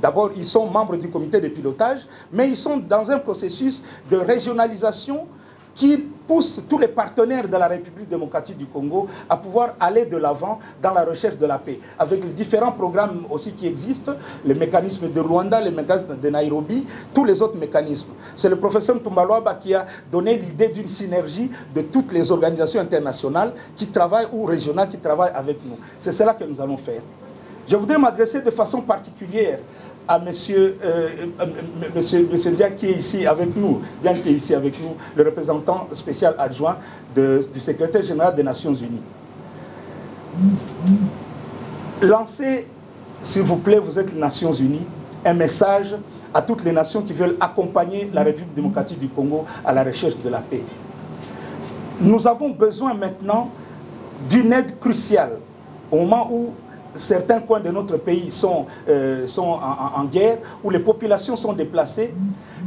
D'abord, ils sont membres du comité de pilotage, mais ils sont dans un processus de régionalisation qui pousse tous les partenaires de la République démocratique du Congo à pouvoir aller de l'avant dans la recherche de la paix. Avec les différents programmes aussi qui existent, les mécanismes de Rwanda, les mécanismes de Nairobi, tous les autres mécanismes. C'est le professeur Tumbalwaba qui a donné l'idée d'une synergie de toutes les organisations internationales qui travaillent ou régionales qui travaillent avec nous. C'est cela que nous allons faire. Je voudrais m'adresser de façon particulière à monsieur Dia qui est ici avec nous, le représentant spécial adjoint du secrétaire général des Nations Unies. Lancez, s'il vous plaît, vous êtes les Nations Unies, un message à toutes les nations qui veulent accompagner la République démocratique du Congo à la recherche de la paix. Nous avons besoin maintenant d'une aide cruciale au moment où certains coins de notre pays sont en guerre, où les populations sont déplacées.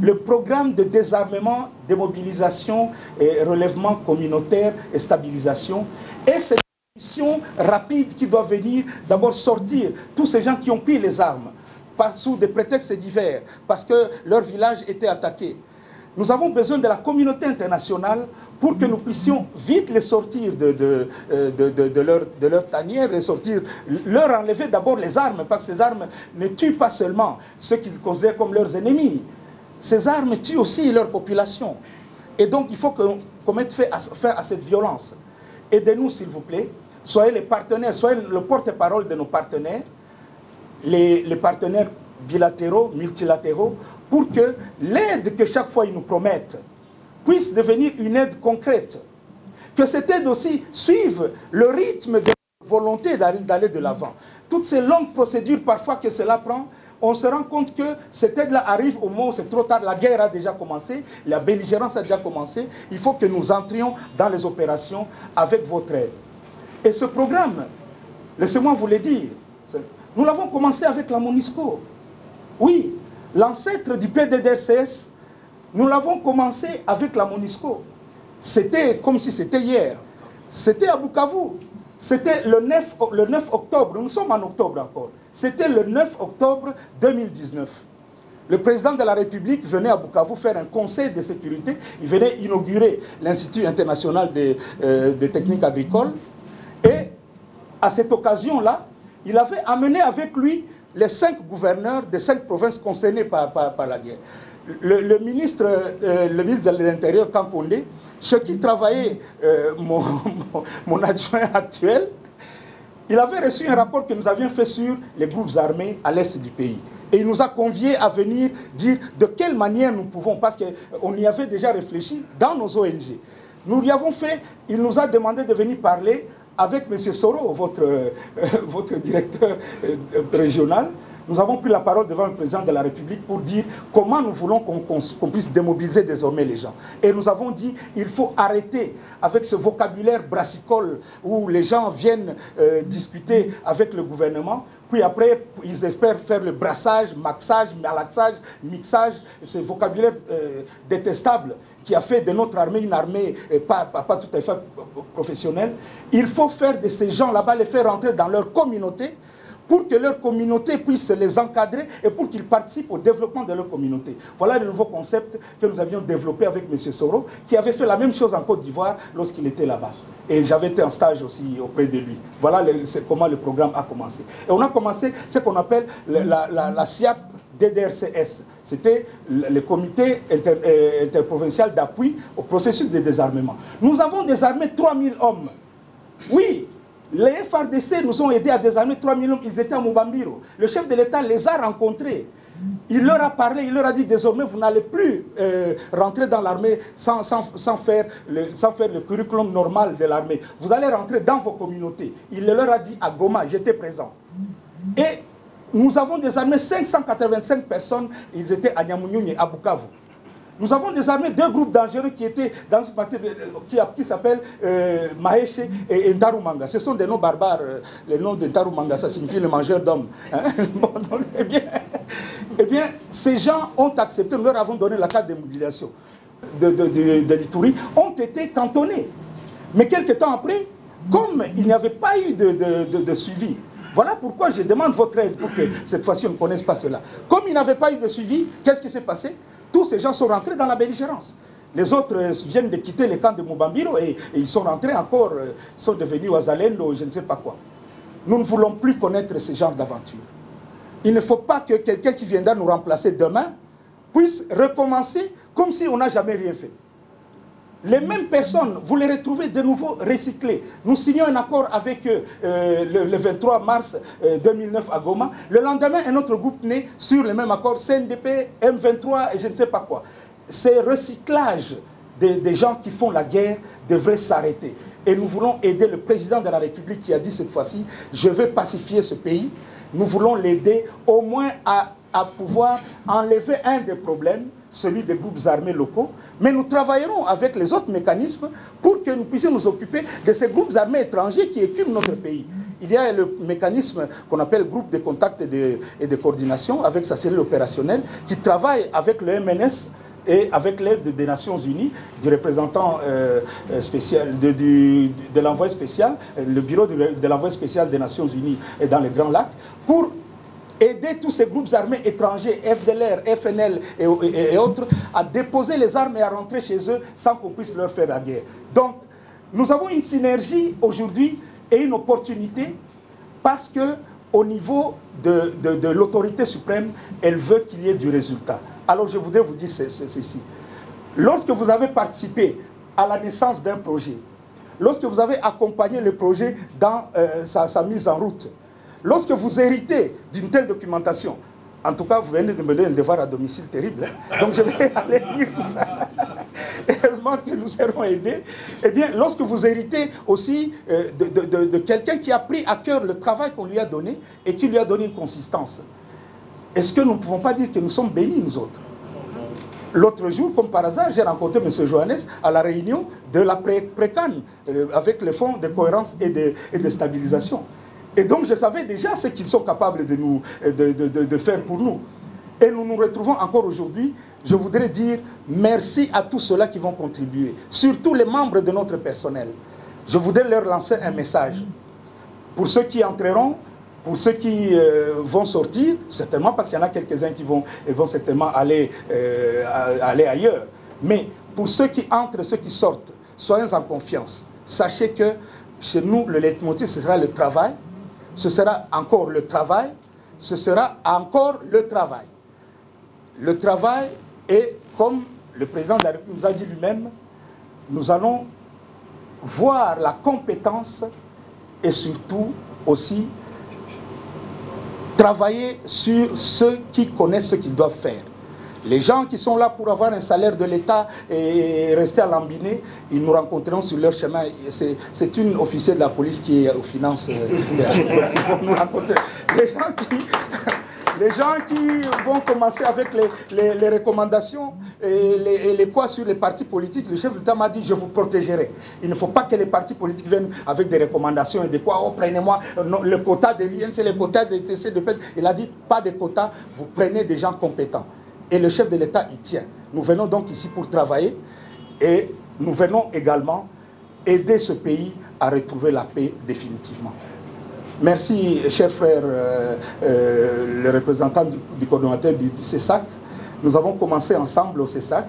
Le programme de désarmement, démobilisation et relèvement communautaire et stabilisation et cette solution rapide qui doit venir d'abord sortir tous ces gens qui ont pris les armes sous des prétextes divers parce que leur village était attaqué. Nous avons besoin de la communauté internationale pour que nous puissions vite les sortir de leur tanière, leur enlever d'abord les armes, parce que ces armes ne tuent pas seulement ceux qu'ils considèrent comme leurs ennemis. Ces armes tuent aussi leur population. Et donc il faut qu'on mette fin à cette violence. Aidez-nous s'il vous plaît, soyez les partenaires, soyez le porte-parole de nos partenaires, les partenaires bilatéraux, multilatéraux, pour que l'aide que chaque fois ils nous promettent puisse devenir une aide concrète. Que cette aide aussi suive le rythme de la volonté d'aller de l'avant. Toutes ces longues procédures parfois que cela prend, on se rend compte que cette aide-là arrive au moment où c'est trop tard, la guerre a déjà commencé, la belligérance a déjà commencé, il faut que nous entrions dans les opérations avec votre aide. Et ce programme, laissez-moi vous le dire, nous l'avons commencé avec la MONUSCO. Oui, l'ancêtre du PDDRCS, nous l'avons commencé avec la MONUSCO. C'était comme si c'était hier. C'était à Bukavu. C'était le 9 octobre. Nous sommes en octobre encore. C'était le 9 octobre 2019. Le président de la République venait à Bukavu faire un conseil de sécurité. Il venait inaugurer l'Institut international des techniques agricoles. Et à cette occasion-là, il avait amené avec lui les 5 gouverneurs des 5 provinces concernées par la guerre. Le ministre de l'Intérieur, Kankondé, chez qui travaillait mon adjoint actuel, il avait reçu un rapport que nous avions fait sur les groupes armés à l'est du pays. Et il nous a conviés à venir dire de quelle manière nous pouvons, parce qu'on y avait déjà réfléchi dans nos ONG. Nous y avons fait, il nous a demandé de venir parler avec M. Soro, votre directeur régional. Nous avons pris la parole devant le président de la République pour dire comment nous voulons qu'on puisse démobiliser désormais les gens. Et nous avons dit qu'il faut arrêter avec ce vocabulaire brassicole où les gens viennent discuter avec le gouvernement. Puis après, ils espèrent faire le brassage, maxage, malaxage, mixage, ce vocabulaire détestable qui a fait de notre armée une armée pas tout à fait professionnelle. Il faut faire de ces gens là-bas, les faire rentrer dans leur communauté, pour que leur communauté puisse les encadrer et pour qu'ils participent au développement de leur communauté. Voilà le nouveau concept que nous avions développé avec M. Soro, qui avait fait la même chose en Côte d'Ivoire lorsqu'il était là-bas. Et j'avais été en stage aussi auprès de lui. Voilà comment le programme a commencé. Et on a commencé ce qu'on appelle la SIAP DDRCS. C'était le comité interprovincial d'appui au processus de désarmement. Nous avons désarmé 3000 hommes. Oui, les FARDC nous ont aidés à désarmer 3000 hommes. Ils étaient à Mubambiro. Le chef de l'État les a rencontrés. Il leur a parlé, il leur a dit désormais vous n'allez plus rentrer dans l'armée sans faire le curriculum normal de l'armée. Vous allez rentrer dans vos communautés. Il leur a dit à Goma, j'étais présent. Et nous avons désarmé 585 personnes, ils étaient à Nyamunyunye, à Bukavu. Nous avons désarmé 2 groupes dangereux qui étaient dans ce parti qui s'appelle Maeshe et Ntarumanga. Ce sont des noms barbares. Le nom de Ntarumanga, ça signifie le mangeur d'hommes. Hein? Bon, eh bien, ces gens ont accepté, nous leur avons donné la carte de mobilisation de l'Ituri, ont été cantonnés. Mais quelques temps après, comme il n'y avait pas eu de suivi, voilà pourquoi je demande votre aide pour que cette fois-ci on ne connaisse pas cela. Comme il n'avait pas eu de suivi, qu'est-ce qui s'est passé? Tous ces gens sont rentrés dans la belligérance. Les autres viennent de quitter les camps de Mubambiro et ils sont rentrés encore, sont devenus Ouazalendo, je ne sais pas quoi. Nous ne voulons plus connaître ce genre d'aventure. Il ne faut pas que quelqu'un qui viendra nous remplacer demain puisse recommencer comme si on n'a jamais rien fait. Les mêmes personnes, vous les retrouvez de nouveau recyclées. Nous signons un accord avec eux le 23 mars 2009 à Goma. Le lendemain, un autre groupe naît sur le même accord, CNDP, M23 et je ne sais pas quoi. Ces recyclages des gens qui font la guerre devraient s'arrêter. Et nous voulons aider le président de la République qui a dit cette fois-ci, je veux pacifier ce pays. Nous voulons l'aider au moins à pouvoir enlever un des problèmes, celui des groupes armés locaux, mais nous travaillerons avec les autres mécanismes pour que nous puissions nous occuper de ces groupes armés étrangers qui écument notre pays. Il y a le mécanisme qu'on appelle groupe de contact et de coordination avec sa cellule opérationnelle qui travaille avec le MNS et avec l'aide des Nations Unies, du représentant spécial, de l'envoyé spécial, le bureau de l'envoyé spécial des Nations Unies est dans les Grands Lacs, pour aider tous ces groupes armés étrangers, FDLR, FNL et autres, à déposer les armes et à rentrer chez eux sans qu'on puisse leur faire la guerre. Donc, nous avons une synergie aujourd'hui et une opportunité parce qu'au niveau de l'autorité suprême, elle veut qu'il y ait du résultat. Alors, je voudrais vous dire ceci. Lorsque vous avez participé à la naissance d'un projet, lorsque vous avez accompagné le projet dans sa mise en route, lorsque vous héritez d'une telle documentation, en tout cas, vous venez de me donner un devoir à domicile terrible, hein? Donc je vais aller lire tout ça. Heureusement que nous serons aidés. Eh bien, lorsque vous héritez aussi de quelqu'un qui a pris à cœur le travail qu'on lui a donné et qui lui a donné une consistance, est-ce que nous ne pouvons pas dire que nous sommes bénis, nous autres? L'autre jour, comme par hasard, j'ai rencontré M. Johannes à la réunion de la Précane avec le Fonds de cohérence et de stabilisation. Et donc, je savais déjà ce qu'ils sont capables de faire pour nous. Et nous nous retrouvons encore aujourd'hui. Je voudrais dire merci à tous ceux-là qui vont contribuer, surtout les membres de notre personnel. Je voudrais leur lancer un message. Pour ceux qui entreront, pour ceux qui vont sortir, certainement parce qu'il y en a quelques-uns qui vont certainement aller ailleurs. Mais pour ceux qui entrent, ceux qui sortent, soyez en confiance. Sachez que chez nous, le leitmotiv, ce sera le travail. Ce sera encore le travail, ce sera encore le travail. Le travail est, comme le président de la République nous a dit lui-même, nous allons voir la compétence et surtout aussi travailler sur ceux qui connaissent ce qu'ils doivent faire. Les gens qui sont là pour avoir un salaire de l'État et rester à Lambiné, ils nous rencontreront sur leur chemin. C'est une officier de la police qui est aux finances de la chose. Ils vont nous rencontrer. Les gens qui vont commencer avec les recommandations et les poids sur les partis politiques, le chef de l'État m'a dit, je vous protégerai. Il ne faut pas que les partis politiques viennent avec des recommandations et des quoi, oh, prenez-moi le quota de l'UNC, le quota de TC, de PED. Il a dit, pas de quota, vous prenez des gens compétents. Et le chef de l'État y tient. Nous venons donc ici pour travailler et nous venons également aider ce pays à retrouver la paix définitivement. Merci, cher frère, le représentant du coordonnateur du CESAC. Nous avons commencé ensemble au CESAC.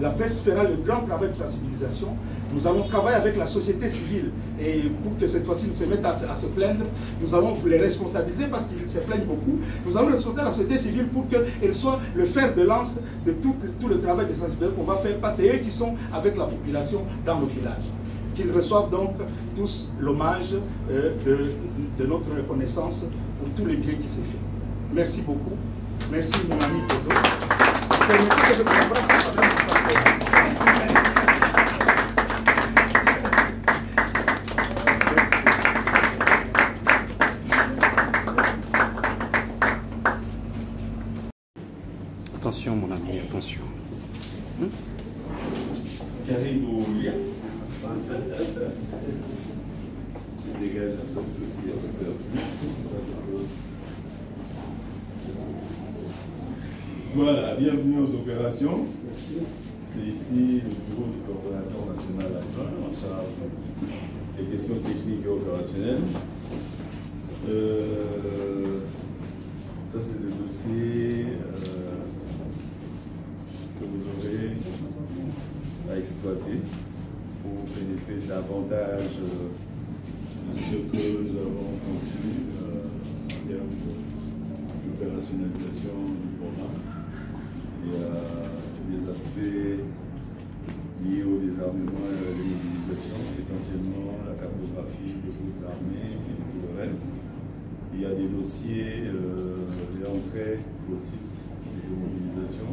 La presse fera le grand travail de sensibilisation. Nous allons travailler avec la société civile. Et pour que cette fois-ci, ils se mettent à se plaindre, nous allons les responsabiliser parce qu'ils se plaignent beaucoup. Nous allons responsabiliser la société civile pour qu'elle soit le fer de lance de tout le travail de sensibilisation qu'on va faire. Parce que c'est eux qui sont avec la population dans le village. Qu'ils reçoivent donc tous l'hommage de notre reconnaissance pour tous les biens qui s'est fait. Merci beaucoup. Merci mon ami Pedro. Permettez que je vous embrasse. Attention mon ami, attention. Je dégage un peu tout ce qui est super. Voilà, bienvenue aux opérations. C'est ici le bureau du coordonnateur national adjoint en charge des questions techniques et opérationnelles. Ça, c'est le dossier que vous aurez à exploiter pour pénétrer davantage de ce que nous avons conçu en termes d'opérationnalisation du programme et tous les aspects liés au désarmement et la démobilisation, essentiellement la cartographie des groupes armés et tout le reste. Il y a des dossiers d'entrée au site de démobilisation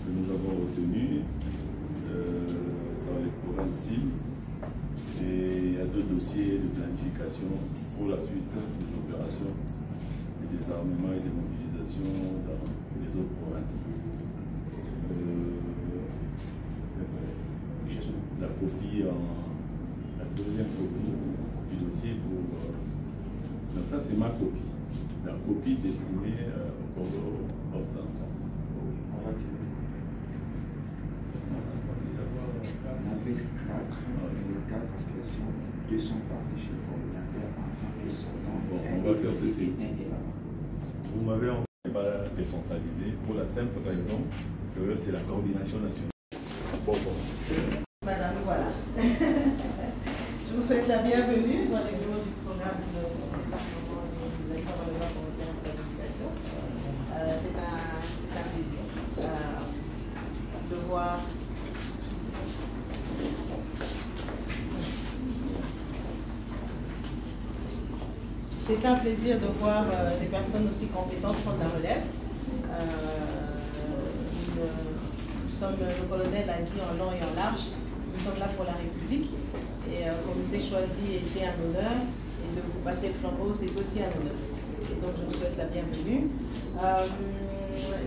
que nous avons retenus dans les provinces cibles. Et il y a 2 dossiers de planification pour la suite des opérations de désarmement et démobilisation dans les autres provinces. La copie, la deuxième copie du dossier pour... donc ça c'est ma copie. La copie destinée au Congo occidental. On a fait 4. Les 4 en question, 2 sont partis chez le coordinateur en tant que sortant. Bon, on va faire ceci. Vous m'avez envoyé pas décentralisé pour la simple raison que c'est la coordination nationale. Bon. Madame, voilà. Je vous souhaite la bienvenue dans les bureaux du programme de département de mobilisation dans le nord européen de stabilisation. C'est un plaisir de voir c'est un plaisir de voir des personnes aussi compétentes prendre la relève. Le colonel a dit en long et en large, nous sommes là pour la République et qu'on nous ait choisi était un honneur et de vous passer le flambeau c'est aussi un honneur. Et donc je vous souhaite la bienvenue.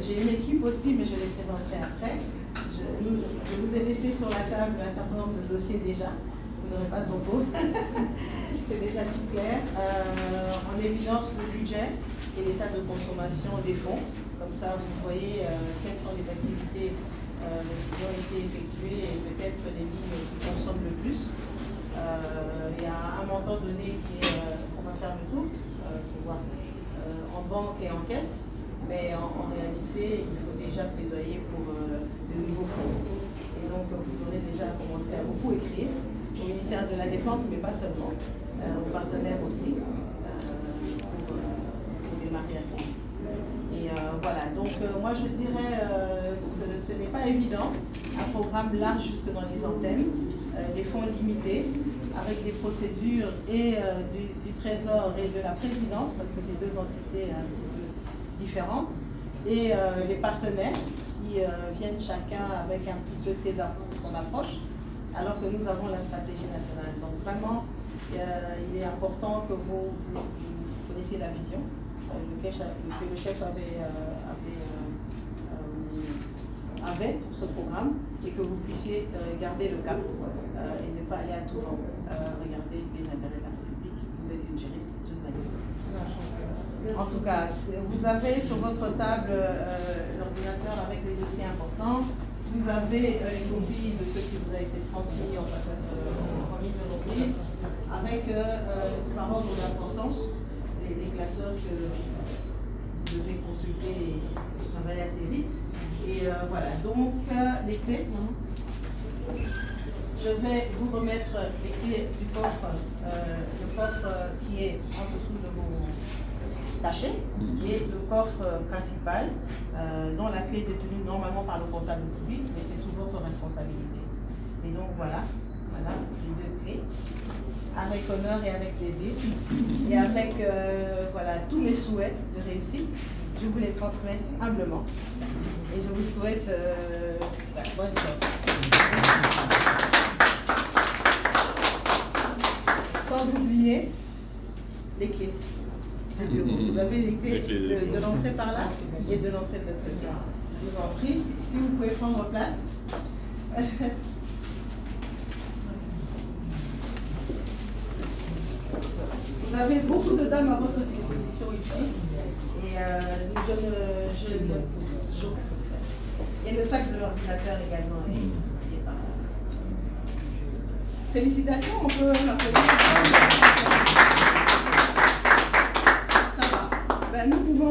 J'ai une équipe aussi mais je les présenterai après. Je vous ai laissé sur la table un certain nombre de dossiers déjà. Vous n'aurez pas de repos. C'est déjà tout clair. En évidence le budget et l'état de consommation des fonds. Comme ça vous voyez quelles sont les activités qui ont été effectuées et peut-être les lignes qui consomment le plus. Il y a un montant donné qui est, on va faire le tour, pour voir, en banque et en caisse, mais en réalité, il faut déjà plaidoyer pour de nouveaux fonds. Et donc, vous aurez déjà commencé à beaucoup écrire au ministère de la Défense, mais pas seulement, aux partenaires aussi, pour démarrer à ça. Et voilà, donc moi je dirais, ce n'est pas évident, un programme large jusque dans les antennes, les fonds limités, avec des procédures et du Trésor et de la présidence, parce que c'est 2 entités un petit peu différentes, et les partenaires qui viennent chacun avec un petit peu son approche, alors que nous avons la stratégie nationale. Donc vraiment, il est important que vous connaissiez la vision. Que le chef avait pour ce programme et que vous puissiez garder le cap et ne pas aller à tout vent regarder les intérêts de la République. Vous êtes une juriste, je ne m'inquiète pas. En tout cas, vous avez sur votre table l'ordinateur avec les dossiers importants. Vous avez les copies de ce qui vous a été transmis en remise et reprise avec par ordre d'importance les classeurs que vous devez consulter et travailler assez vite. Et voilà, donc les clés. Je vais vous remettre les clés du coffre, le coffre qui est en dessous de vos cachets, qui est le coffre principal, dont la clé est détenue normalement par le comptable public, mais c'est sous votre responsabilité. Et donc voilà, madame, les 2 clés. Avec honneur et avec plaisir, et avec voilà, tous mes souhaits de réussite, je vous les transmets humblement. Et je vous souhaite bonne chance. Sans oublier les clés du bureau. Vous avez les clés de l'entrée par là et de l'entrée de l'autre côté. Je vous en prie, si vous pouvez prendre place. Vous avez beaucoup de dames à votre disposition ici. Et et le sac de l'ordinateur également est par là. Félicitations, on peut l'applaudir. Ça va. Ben,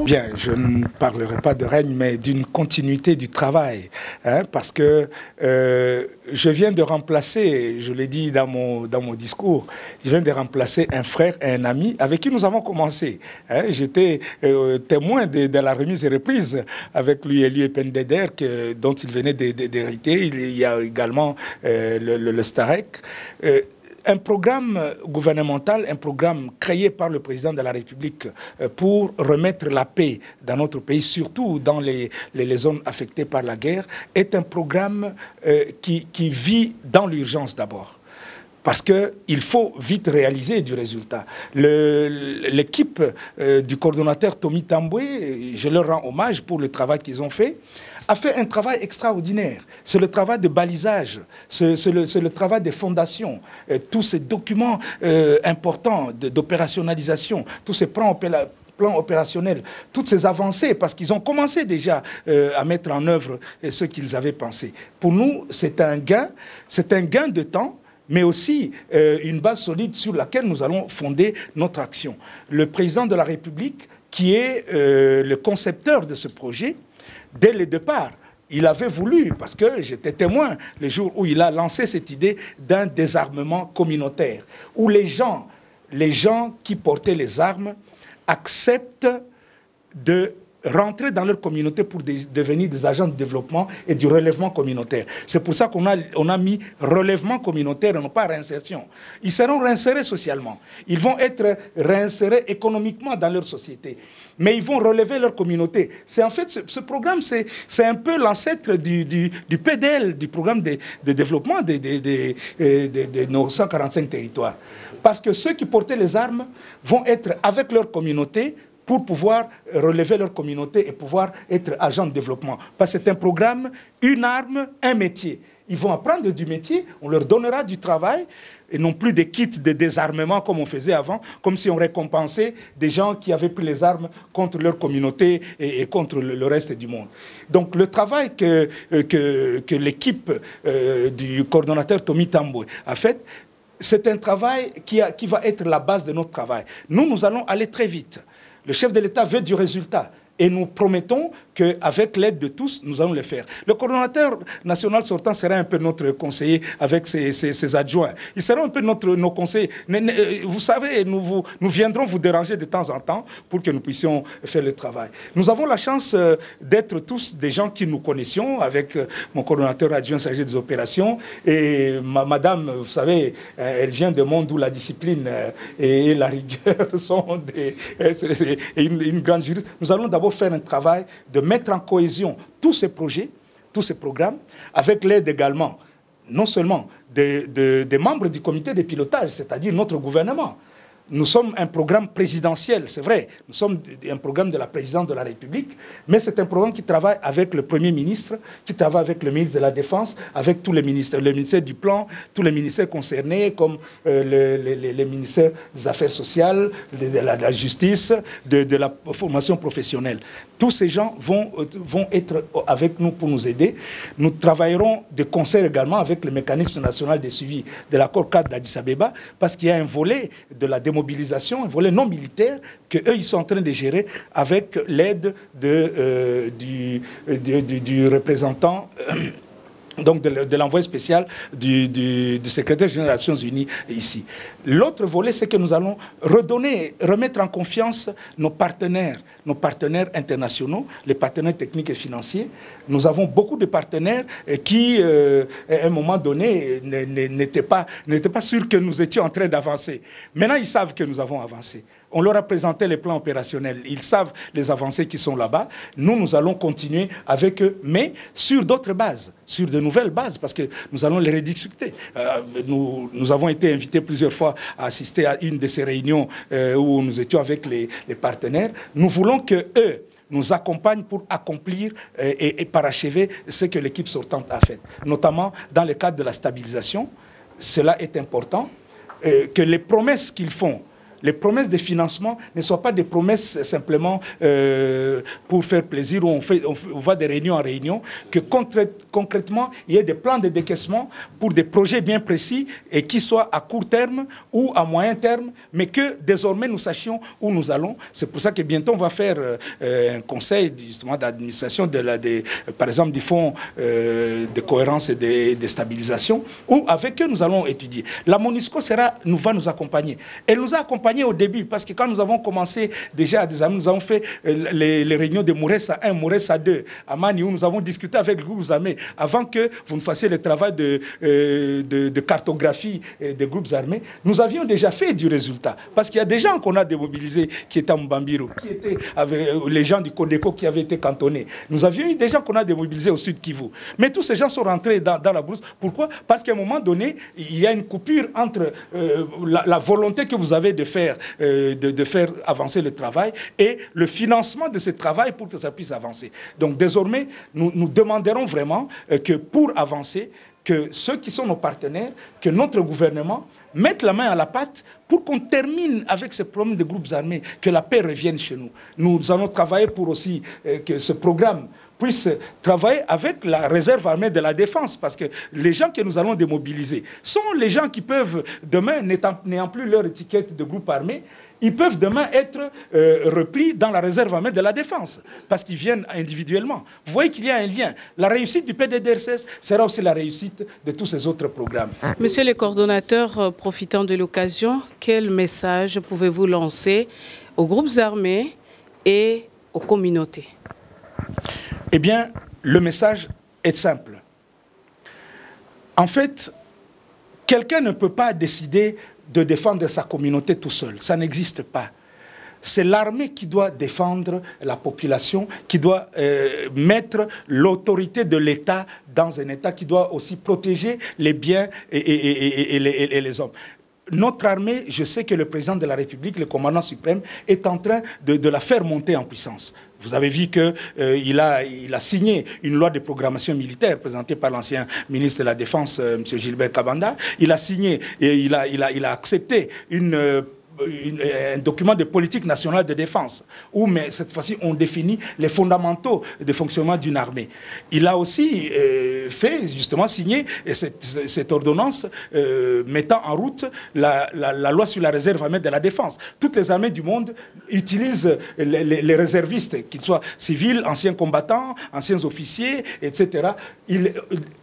Bien, je ne parlerai pas de règne, mais d'une continuité du travail. Hein, parce que je viens de remplacer, je l'ai dit dans mon discours, je viens de remplacer un frère et un ami avec qui nous avons commencé. Hein, j'étais témoin de la remise et reprise avec lui et lui et Pendeder, dont il venait d'hériter. Il y a également le Starek. Un programme gouvernemental, un programme créé par le président de la République pour remettre la paix dans notre pays, surtout dans les zones affectées par la guerre, est un programme qui vit dans l'urgence d'abord. Parce qu'il faut vite réaliser du résultat. L'équipe du coordonnateur Tommy Tamboué, je leur rends hommage pour le travail qu'ils ont fait, a fait un travail extraordinaire. C'est le travail de balisage, c'est le travail des fondations, tous ces documents importants d'opérationnalisation, tous ces plans opérationnels, toutes ces avancées, parce qu'ils ont commencé déjà à mettre en œuvre ce qu'ils avaient pensé. Pour nous, c'est un gain de temps, mais aussi une base solide sur laquelle nous allons fonder notre action. Le président de la République, qui est le concepteur de ce projet, dès le départ, il avait voulu, parce que j'étais témoin le jour où il a lancé cette idée d'un désarmement communautaire, où les gens qui portaient les armes acceptent de rentrer dans leur communauté pour devenir des agents de développement et du relèvement communautaire. C'est pour ça qu'on a mis relèvement communautaire et non pas réinsertion. Ils seront réinsérés socialement. Ils vont être réinsérés économiquement dans leur société. Mais ils vont relever leur communauté. C'est en fait, ce programme, c'est un peu l'ancêtre du PDL, du programme de développement de nos 145 territoires. Parce que ceux qui portaient les armes vont être avec leur communauté pour pouvoir relever leur communauté et pouvoir être agents de développement. Parce que c'est un programme, une arme, un métier. Ils vont apprendre du métier, on leur donnera du travail, et non plus des kits de désarmement comme on faisait avant, comme si on récompensait des gens qui avaient pris les armes contre leur communauté et contre le reste du monde. Donc le travail que l'équipe du coordonnateur Tommy Tamboué a fait, c'est un travail qui va être la base de notre travail. Nous allons aller très vite. Le chef de l'État veut du résultat et nous promettons qu'avec l'aide de tous, nous allons le faire. Le coordonnateur national sortant sera un peu notre conseiller avec ses adjoints. Ils seront un peu nos conseillers. Vous savez, nous viendrons vous déranger de temps en temps pour que nous puissions faire le travail. Nous avons la chance d'être tous des gens qui nous connaissions avec mon coordonnateur adjoint chargé des opérations. Et madame, vous savez, elle vient de monde où la discipline et la rigueur sont une grande juriste. Nous allons d'abord faire un travail de mettre en cohésion tous ces projets, tous ces programmes, avec l'aide également, non seulement des membres du comité de pilotage, c'est-à-dire notre gouvernement. Nous sommes un programme présidentiel, c'est vrai. Nous sommes un programme de la présidente de la République, mais c'est un programme qui travaille avec le Premier ministre, qui travaille avec le ministre de la Défense, avec tous les ministères, le ministère du Plan, tous les ministères concernés, comme les ministères des Affaires sociales, de la Justice, de la formation professionnelle. Tous ces gens vont être avec nous pour nous aider. Nous travaillerons de concert également avec le mécanisme national de suivi de l'accord cadre d'Addis Abeba, parce qu'il y a un volet de la démobilisation, un volet non militaire, qu'eux, ils sont en train de gérer avec l'aide du représentant, donc de l'envoyé spécial du secrétaire général des Nations Unies ici. L'autre volet, c'est que nous allons remettre en confiance nos partenaires internationaux, les partenaires techniques et financiers. Nous avons beaucoup de partenaires qui, à un moment donné, n'étaient pas sûrs que nous étions en train d'avancer. Maintenant, ils savent que nous avons avancé. On leur a présenté les plans opérationnels. Ils savent les avancées qui sont là-bas. Nous allons continuer avec eux, mais sur d'autres bases, sur de nouvelles bases, parce que nous allons les rediscuter. Nous avons été invités plusieurs fois à assister à une de ces réunions où nous étions avec les partenaires. Nous voulons qu'eux nous accompagnent pour accomplir et parachever ce que l'équipe sortante a fait, notamment dans le cadre de la stabilisation. Cela est important, que les promesses qu'ils font les promesses de financement ne soient pas des promesses simplement pour faire plaisir, où on va de réunion en réunion, que concrètement, il y ait des plans de décaissement pour des projets bien précis et qui soient à court terme ou à moyen terme, mais que désormais nous sachions où nous allons. C'est pour ça que bientôt on va faire un conseil justement d'administration par exemple du fonds de cohérence et de stabilisation, où avec eux nous allons étudier. La MONUSCO va nous accompagner. Elle nous a accompagnés au début, parce que quand nous avons commencé déjà à des années, nous avons fait les réunions de Mouressa 1, Mouressa 2, à Mani, où nous avons discuté avec le groupe armé, avant que vous ne fassiez le travail de cartographie des groupes armés. Nous avions déjà fait du résultat, parce qu'il y a des gens qu'on a démobilisés qui étaient à Mbambiro, qui étaient avec les gens du Codeco qui avaient été cantonnés. Nous avions eu des gens qu'on a démobilisés au Sud Kivu. Mais tous ces gens sont rentrés dans la brousse. Pourquoi? Parce qu'à un moment donné, il y a une coupure entre la volonté que vous avez de faire avancer le travail et le financement de ce travail pour que ça puisse avancer. Donc désormais, nous demanderons vraiment que pour avancer, que ceux qui sont nos partenaires, que notre gouvernement mette la main à la pâte pour qu'on termine avec ce problème de groupes armés, que la paix revienne chez nous. Nous allons travailler pour aussi que ce programme puisse travailler avec la réserve armée de la défense, parce que les gens que nous allons démobiliser sont les gens qui peuvent, demain, n'ayant plus leur étiquette de groupe armé, ils peuvent demain être repris dans la réserve armée de la défense, parce qu'ils viennent individuellement. Vous voyez qu'il y a un lien. La réussite du PDDRCS sera aussi la réussite de tous ces autres programmes. Monsieur le coordonnateur, profitant de l'occasion, quel message pouvez-vous lancer aux groupes armés et aux communautés? Eh bien, le message est simple. En fait, quelqu'un ne peut pas décider de défendre sa communauté tout seul. Ça n'existe pas. C'est l'armée qui doit défendre la population, qui doit mettre l'autorité de l'État dans un État, qui doit aussi protéger les biens et les hommes. Notre armée, je sais que le président de la République, le commandant suprême, est en train de la faire monter en puissance. Vous avez vu qu'il a signé une loi de programmation militaire présentée par l'ancien ministre de la Défense, M. Gilbert Kabanda. Il a signé et il a accepté un document de politique nationale de défense, où, mais cette fois-ci, on définit les fondamentaux de fonctionnement d'une armée. Il a aussi fait, justement, signer cette ordonnance mettant en route la loi sur la réserve armée de la défense. Toutes les armées du monde utilisent les réservistes, qu'ils soient civils, anciens combattants, anciens officiers, etc.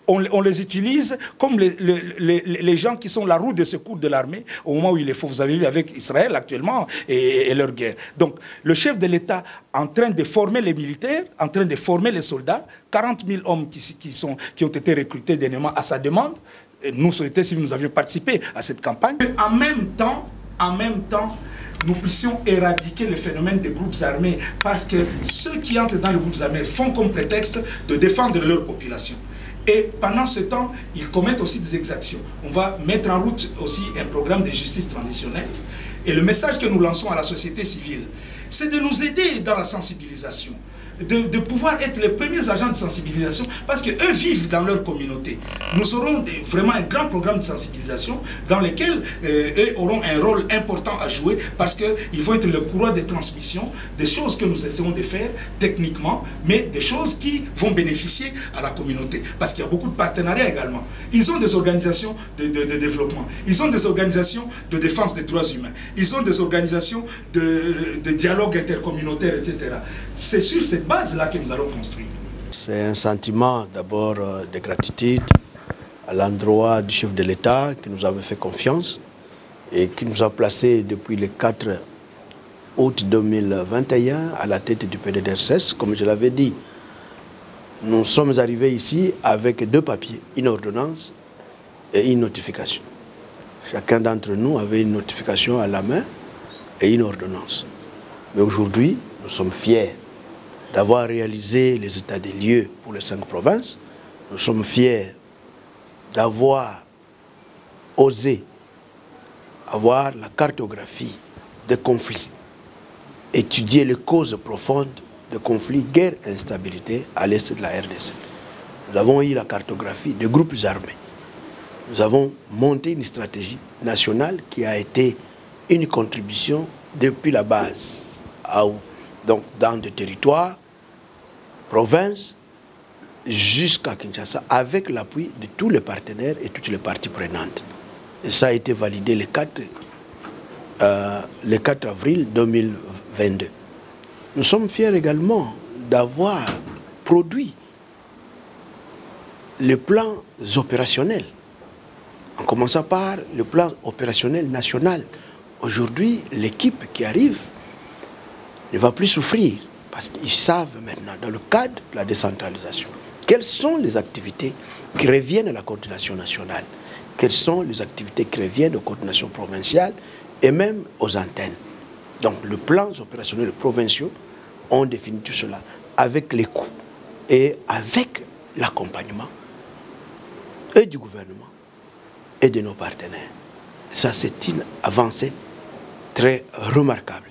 On les utilise comme les gens qui sont la roue de secours de l'armée au moment où il est faut. Vous avez vu avec Israël actuellement et leur guerre. Donc le chef de l'État en train de former les militaires, en train de former les soldats, 40 000 hommes qui ont été recrutés dernièrement à sa demande. Et nous, société civile, nous avions participé à cette campagne. En même temps, nous puissions éradiquer le phénomène des groupes armés, parce que ceux qui entrent dans les groupes armés font comme prétexte de défendre leur population. Et pendant ce temps, ils commettent aussi des exactions. On va mettre en route aussi un programme de justice transitionnelle. Et le message que nous lançons à la société civile, c'est de nous aider dans la sensibilisation, de pouvoir être les premiers agents de sensibilisation, parce qu'eux vivent dans leur communauté. Nous aurons vraiment un grand programme de sensibilisation dans lequel eux auront un rôle important à jouer, parce qu'ils vont être le courroie de transmission des choses que nous essayons de faire techniquement, mais des choses qui vont bénéficier à la communauté. Parce qu'il y a beaucoup de partenariats également. Ils ont des organisations de développement, ils ont des organisations de défense des droits humains, ils ont des organisations de dialogue intercommunautaire, etc. C'est sur cette base-là que nous allons construire. C'est un sentiment d'abord de gratitude à l'endroit du chef de l'État qui nous avait fait confiance et qui nous a placés depuis le 4 août 2021 à la tête du PDDRCS. Comme je l'avais dit, nous sommes arrivés ici avec 2 papiers, une ordonnance et une notification. Chacun d'entre nous avait une notification à la main et une ordonnance. Mais aujourd'hui, nous sommes fiers d'avoir réalisé les états des lieux pour les 5 provinces. Nous sommes fiers d'avoir osé avoir la cartographie des conflits, étudier les causes profondes de conflits, guerre et instabilité à l'est de la RDC. Nous avons eu la cartographie des groupes armés. Nous avons monté une stratégie nationale qui a été une contribution depuis la base, donc dans des territoires, provinces, jusqu'à Kinshasa, avec l'appui de tous les partenaires et toutes les parties prenantes. Et ça a été validé le 4 avril 2022. Nous sommes fiers également d'avoir produit les plans opérationnels, en commençant par le plan opérationnel national. Aujourd'hui, l'équipe qui arrive ne va plus souffrir parce qu'ils savent maintenant, dans le cadre de la décentralisation, quelles sont les activités qui reviennent à la coordination nationale, quelles sont les activités qui reviennent aux coordinations provinciales et même aux antennes. Donc, les plans opérationnels provinciaux ont défini tout cela avec les coûts et avec l'accompagnement et du gouvernement et de nos partenaires. Ça, c'est une avancée très remarquable.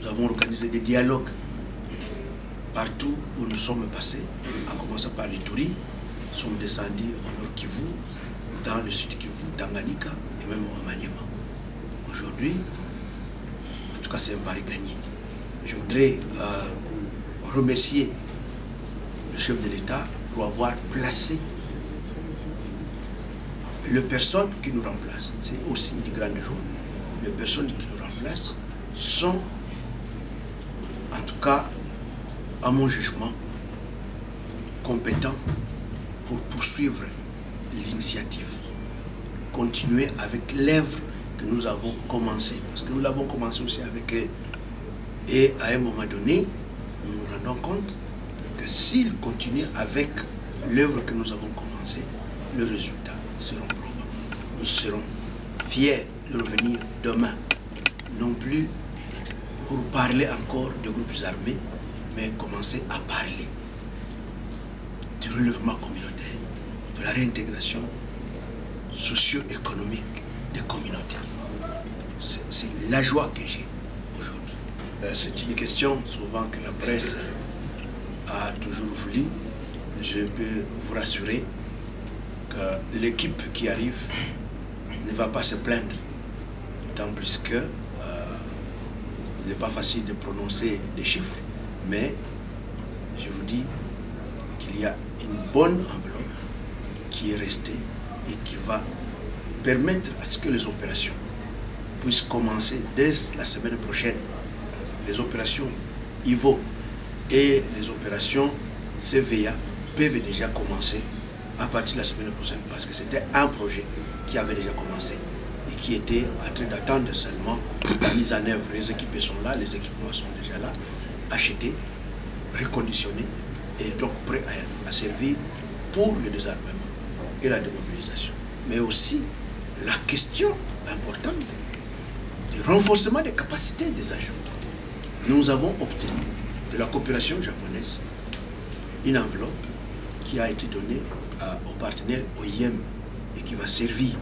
Nous avons organisé des dialogues partout où nous sommes passés, en commençant par l'Ituri, nous sommes descendus au Nord Kivu, dans le Sud Kivu, Tanganyika et même au Maniema. Aujourd'hui, en tout cas, c'est un pari gagné. Je voudrais remercier le chef de l'État pour avoir placé les personnes qui nous remplacent. C'est aussi une grande joie. Les personnes qui nous remplacent sont, en tout cas, à mon jugement, compétents pour poursuivre l'initiative, continuer avec l'œuvre que nous avons commencé, parce que nous l'avons commencé aussi avec eux. Et à un moment donné, nous nous rendons compte que s'ils continuent avec l'œuvre que nous avons commencée, les résultats seront probants. Nous serons fiers de revenir demain, non plus pour parler encore de groupes armés, mais commencer à parler du relèvement communautaire, de la réintégration socio-économique des communautés. C'est la joie que j'ai aujourd'hui. C'est une question souvent que la presse a toujours voulu. Je peux vous rassurer que l'équipe qui arrive ne va pas se plaindre, d'autant plus que il n'est pas facile de prononcer des chiffres, mais je vous dis qu'il y a une bonne enveloppe qui est restée et qui va permettre à ce que les opérations puissent commencer dès la semaine prochaine. Les opérations IVO et les opérations CVA peuvent déjà commencer à partir de la semaine prochaine, parce que c'était un projet qui avait déjà commencé et qui était en train d'attendre seulement la mise en œuvre. Les équipes sont là, les équipements sont déjà là, achetés, reconditionnés et donc prêts à servir pour le désarmement et la démobilisation. Mais aussi la question importante du renforcement des capacités des agents. Nous avons obtenu de la coopération japonaise une enveloppe qui a été donnée aux partenaires OIM et qui va servir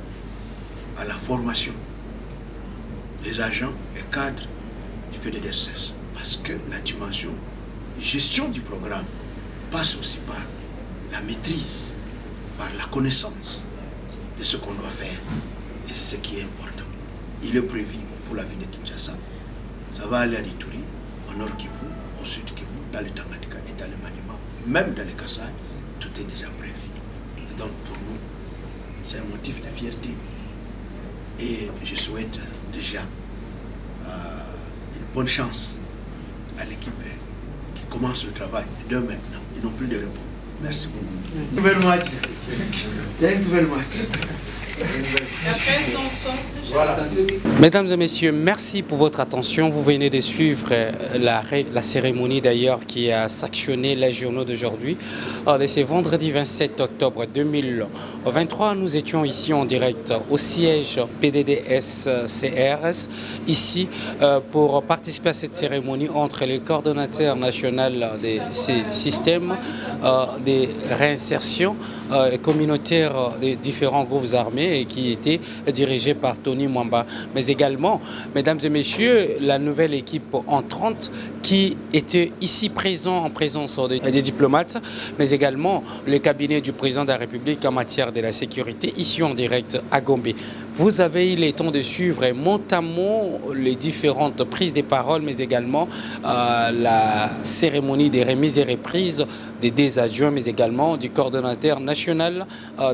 à la formation des agents et cadres du PDDRCS. Parce que la dimension gestion du programme passe aussi par la maîtrise, par la connaissance de ce qu'on doit faire. Et c'est ce qui est important. Il est prévu pour la ville de Kinshasa. Ça va aller à l'Ituri, au Nord Kivu, au Sud Kivu, dans le Tanganyika et dans le Maniema, même dans le Kasaï, tout est déjà prévu. Et donc pour nous, c'est un motif de fierté. Et je souhaite déjà une bonne chance à l'équipe qui commence le travail dès maintenant. Ils n'ont plus de repos. Merci beaucoup. Thank you very much. Thank you very much. Mesdames et messieurs, merci pour votre attention. Vous venez de suivre la cérémonie d'ailleurs qui a sanctionné la journée d'aujourd'hui. De ce vendredi 27 octobre 2023, nous étions ici en direct au siège PDDS-CRS, ici pour participer à cette cérémonie entre les coordonnateurs nationaux des systèmes de réinsertion communautaire des différents groupes armés armées qui était dirigée par Tony Mwamba. Mais également, mesdames et messieurs, la nouvelle équipe entrante qui était ici présent en présence des diplomates, mais également le cabinet du président de la République en matière de la sécurité, ici en direct à Gombe. Vous avez eu le temps de suivre mot à mot les différentes prises de parole, mais également la cérémonie des remises et reprises des deux adjoints, mais également du coordonnateur national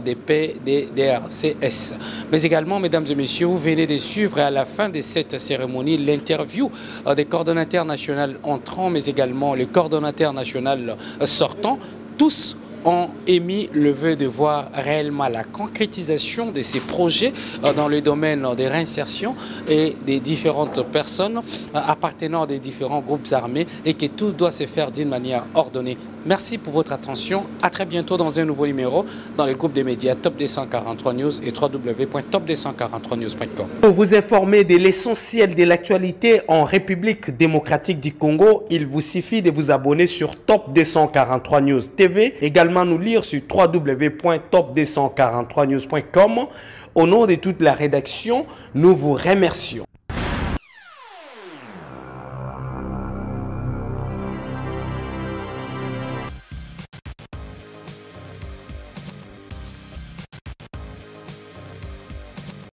des PDDRCS. Mais également, mesdames et messieurs, vous venez de suivre à la fin de cette cérémonie l'interview des coordonnateurs nationaux entrants, mais également les coordonnateurs national sortants. Tous ont émis le vœu de voir réellement la concrétisation de ces projets dans le domaine de réinsertion et des différentes personnes appartenant des différents groupes armés et que tout doit se faire d'une manière ordonnée. Merci pour votre attention. À très bientôt dans un nouveau numéro dans le groupe des médias Top 243 News et www.top243news.com. Pour vous informer de l'essentiel de l'actualité en République démocratique du Congo, il vous suffit de vous abonner sur Top 243 News TV. Également nous lire sur www.top243news.com. Au nom de toute la rédaction, nous vous remercions.